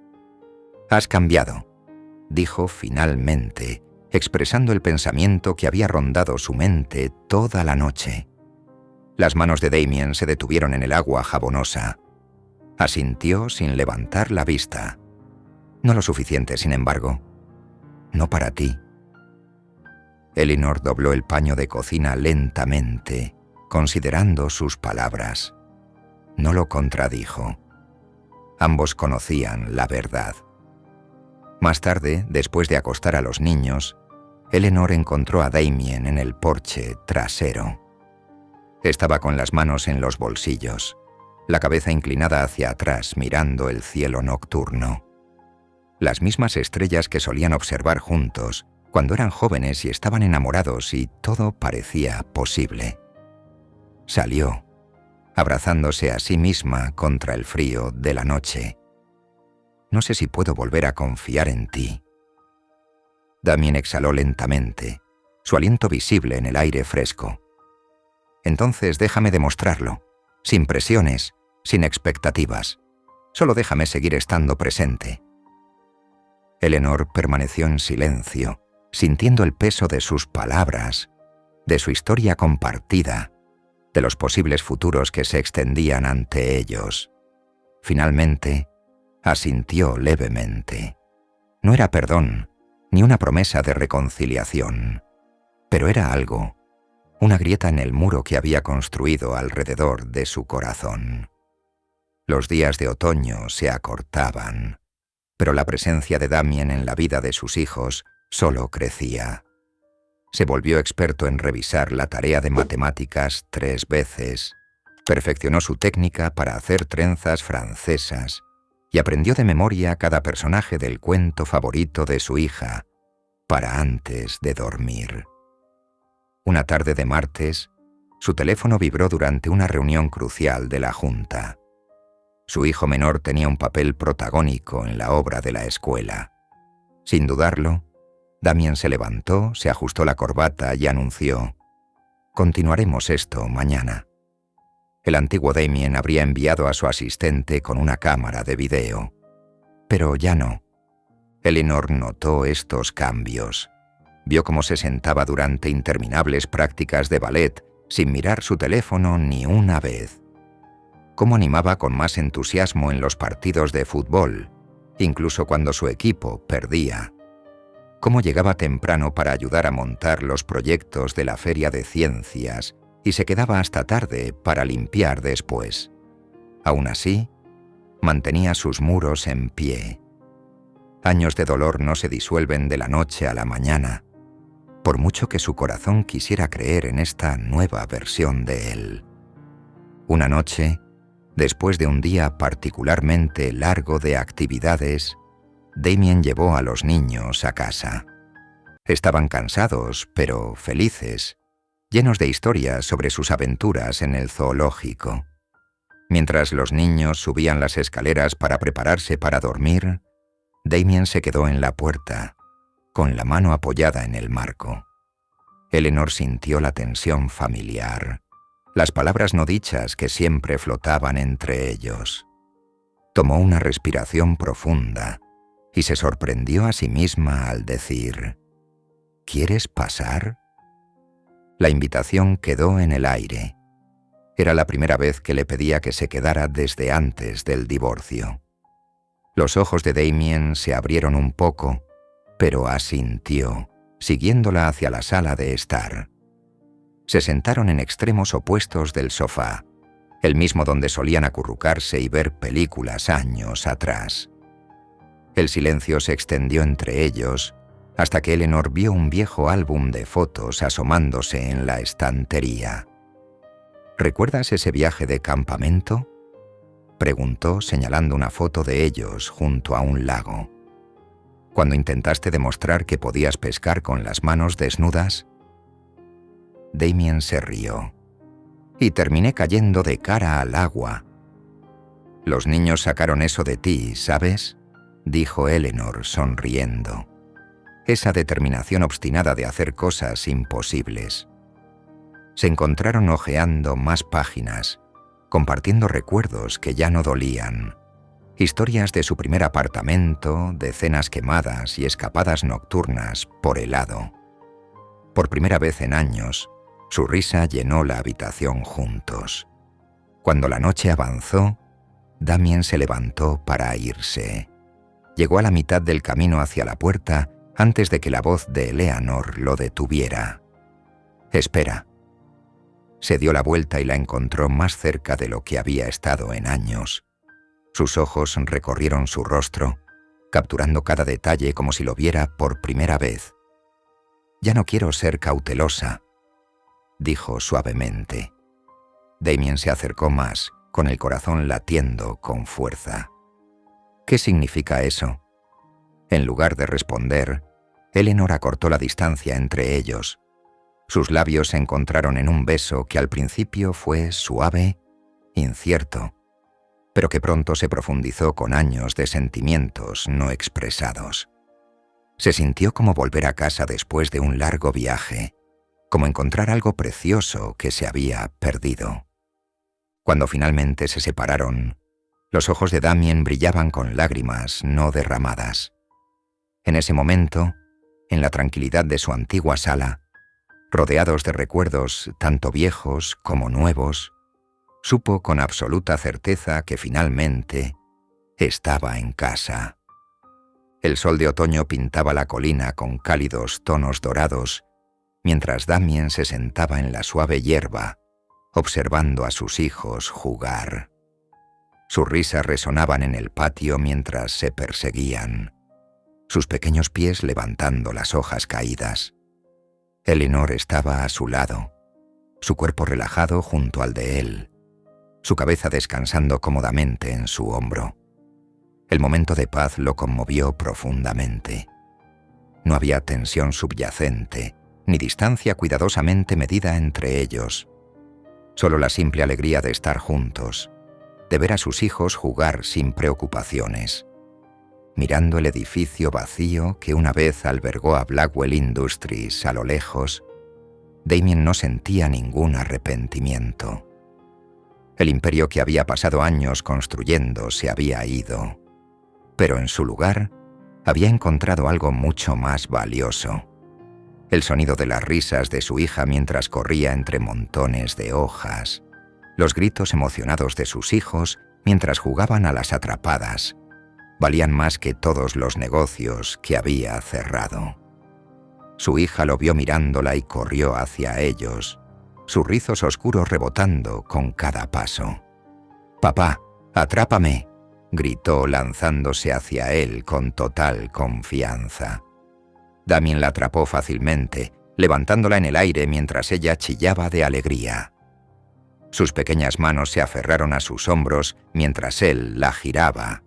«Has cambiado», dijo finalmente, expresando el pensamiento que había rondado su mente toda la noche. Las manos de Damien se detuvieron en el agua jabonosa. Asintió sin levantar la vista. «No lo suficiente, sin embargo. No para ti». Eleanor dobló el paño de cocina lentamente, considerando sus palabras. No lo contradijo. Ambos conocían la verdad. Más tarde, después de acostar a los niños, Eleanor encontró a Damien en el porche trasero. Estaba con las manos en los bolsillos, la cabeza inclinada hacia atrás mirando el cielo nocturno. Las mismas estrellas que solían observar juntos cuando eran jóvenes y estaban enamorados y todo parecía posible. Salió, abrazándose a sí misma contra el frío de la noche. «No sé si puedo volver a confiar en ti». Damien exhaló lentamente, su aliento visible en el aire fresco. «Entonces déjame demostrarlo, sin presiones, sin expectativas. Solo déjame seguir estando presente». Eleanor permaneció en silencio, sintiendo el peso de sus palabras, de su historia compartida, de los posibles futuros que se extendían ante ellos. Finalmente, asintió levemente. No era perdón, ni una promesa de reconciliación, pero era algo, una grieta en el muro que había construido alrededor de su corazón. Los días de otoño se acortaban, pero la presencia de Damien en la vida de sus hijos solo crecía. Se volvió experto en revisar la tarea de matemáticas 3 veces, perfeccionó su técnica para hacer trenzas francesas y aprendió de memoria cada personaje del cuento favorito de su hija, para antes de dormir. Una tarde de martes, su teléfono vibró durante una reunión crucial de la Junta. Su hijo menor tenía un papel protagónico en la obra de la escuela. Sin dudarlo, Damien se levantó, se ajustó la corbata y anunció: «Continuaremos esto mañana». El antiguo Damien habría enviado a su asistente con una cámara de video. Pero ya no. Eleanor notó estos cambios. Vio cómo se sentaba durante interminables prácticas de ballet sin mirar su teléfono ni una vez. Cómo animaba con más entusiasmo en los partidos de fútbol, incluso cuando su equipo perdía. Cómo llegaba temprano para ayudar a montar los proyectos de la Feria de Ciencias y se quedaba hasta tarde para limpiar después. Aún así, mantenía sus muros en pie. Años de dolor no se disuelven de la noche a la mañana, por mucho que su corazón quisiera creer en esta nueva versión de él. Una noche, después de un día particularmente largo de actividades, Damien llevó a los niños a casa. Estaban cansados, pero felices, llenos de historias sobre sus aventuras en el zoológico. Mientras los niños subían las escaleras para prepararse para dormir, Damien se quedó en la puerta, con la mano apoyada en el marco. Eleanor sintió la tensión familiar, las palabras no dichas que siempre flotaban entre ellos. Tomó una respiración profunda y se sorprendió a sí misma al decir: «¿Quieres pasar?». La invitación quedó en el aire. Era la primera vez que le pedía que se quedara desde antes del divorcio. Los ojos de Damien se abrieron un poco, pero asintió, siguiéndola hacia la sala de estar. Se sentaron en extremos opuestos del sofá, el mismo donde solían acurrucarse y ver películas años atrás. El silencio se extendió entre ellos hasta que Eleanor vio un viejo álbum de fotos asomándose en la estantería. «¿Recuerdas ese viaje de campamento?», preguntó señalando una foto de ellos junto a un lago. «Cuando intentaste demostrar que podías pescar con las manos desnudas». Damien se rió. «Y terminé cayendo de cara al agua». «Los niños sacaron eso de ti, ¿sabes?», dijo Eleanor sonriendo. Esa determinación obstinada de hacer cosas imposibles. Se encontraron hojeando más páginas, compartiendo recuerdos que ya no dolían. Historias de su primer apartamento, de cenas quemadas y escapadas nocturnas por helado. Por primera vez en años, su risa llenó la habitación juntos. Cuando la noche avanzó, Damien se levantó para irse. Llegó a la mitad del camino hacia la puerta antes de que la voz de Eleanor lo detuviera. «Espera». Se dio la vuelta y la encontró más cerca de lo que había estado en años. Sus ojos recorrieron su rostro, capturando cada detalle como si lo viera por primera vez. «Ya no quiero ser cautelosa», dijo suavemente. Damien se acercó más, con el corazón latiendo con fuerza. «¿Qué significa eso?». En lugar de responder, Eleanor acortó la distancia entre ellos. Sus labios se encontraron en un beso que al principio fue suave, incierto, pero que pronto se profundizó con años de sentimientos no expresados. Se sintió como volver a casa después de un largo viaje, como encontrar algo precioso que se había perdido. Cuando finalmente se separaron, los ojos de Damien brillaban con lágrimas no derramadas. En ese momento, en la tranquilidad de su antigua sala, Rodeados de recuerdos tanto viejos como nuevos, supo con absoluta certeza que finalmente estaba en casa. El sol de otoño pintaba la colina con cálidos tonos dorados, mientras Damien se sentaba en la suave hierba, observando a sus hijos jugar. Sus risas resonaban en el patio mientras se perseguían, sus pequeños pies levantando las hojas caídas. Elinor estaba a su lado, su cuerpo relajado junto al de él, su cabeza descansando cómodamente en su hombro. El momento de paz lo conmovió profundamente. No había tensión subyacente, ni distancia cuidadosamente medida entre ellos. Solo la simple alegría de estar juntos, de ver a sus hijos jugar sin preocupaciones. Mirando el edificio vacío que una vez albergó a Blackwell Industries a lo lejos, Damien no sentía ningún arrepentimiento. El imperio que había pasado años construyendo se había ido, pero en su lugar había encontrado algo mucho más valioso. El sonido de las risas de su hija mientras corría entre montones de hojas, los gritos emocionados de sus hijos mientras jugaban a las atrapadas, valían más que todos los negocios que había cerrado. Su hija lo vio mirándola y corrió hacia ellos, sus rizos oscuros rebotando con cada paso. «Papá, atrápame», gritó lanzándose hacia él con total confianza. Damien la atrapó fácilmente, levantándola en el aire mientras ella chillaba de alegría. Sus pequeñas manos se aferraron a sus hombros mientras él la giraba,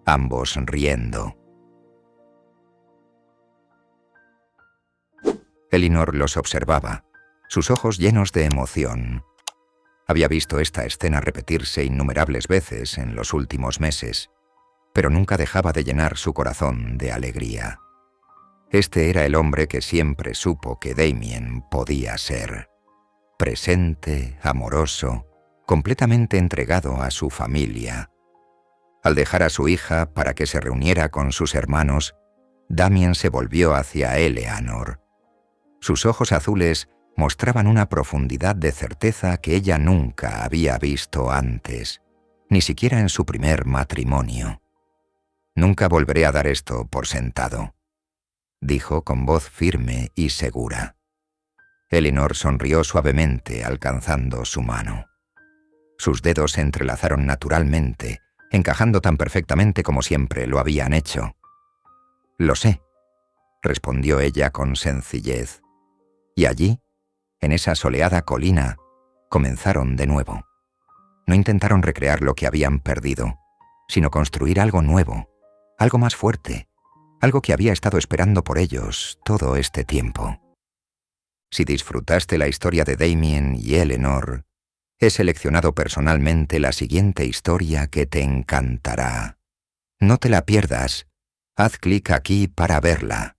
ambos riendo. Elinor los observaba, sus ojos llenos de emoción. Había visto esta escena repetirse innumerables veces en los últimos meses, pero nunca dejaba de llenar su corazón de alegría. Este era el hombre que siempre supo que Damien podía ser. Presente, amoroso, completamente entregado a su familia. Al dejar a su hija para que se reuniera con sus hermanos, Damien se volvió hacia Eleanor. Sus ojos azules mostraban una profundidad de certeza que ella nunca había visto antes, ni siquiera en su primer matrimonio. «Nunca volveré a dar esto por sentado», dijo con voz firme y segura. Elinor sonrió suavemente alcanzando su mano. Sus dedos se entrelazaron naturalmente, encajando tan perfectamente como siempre lo habían hecho. «Lo sé», respondió ella con sencillez. Y allí, en esa soleada colina, comenzaron de nuevo. No intentaron recrear lo que habían perdido, sino construir algo nuevo, algo más fuerte, algo que había estado esperando por ellos todo este tiempo. Si disfrutaste la historia de Damien y Eleanor, he seleccionado personalmente la siguiente historia que te encantará. No te la pierdas. Haz clic aquí para verla.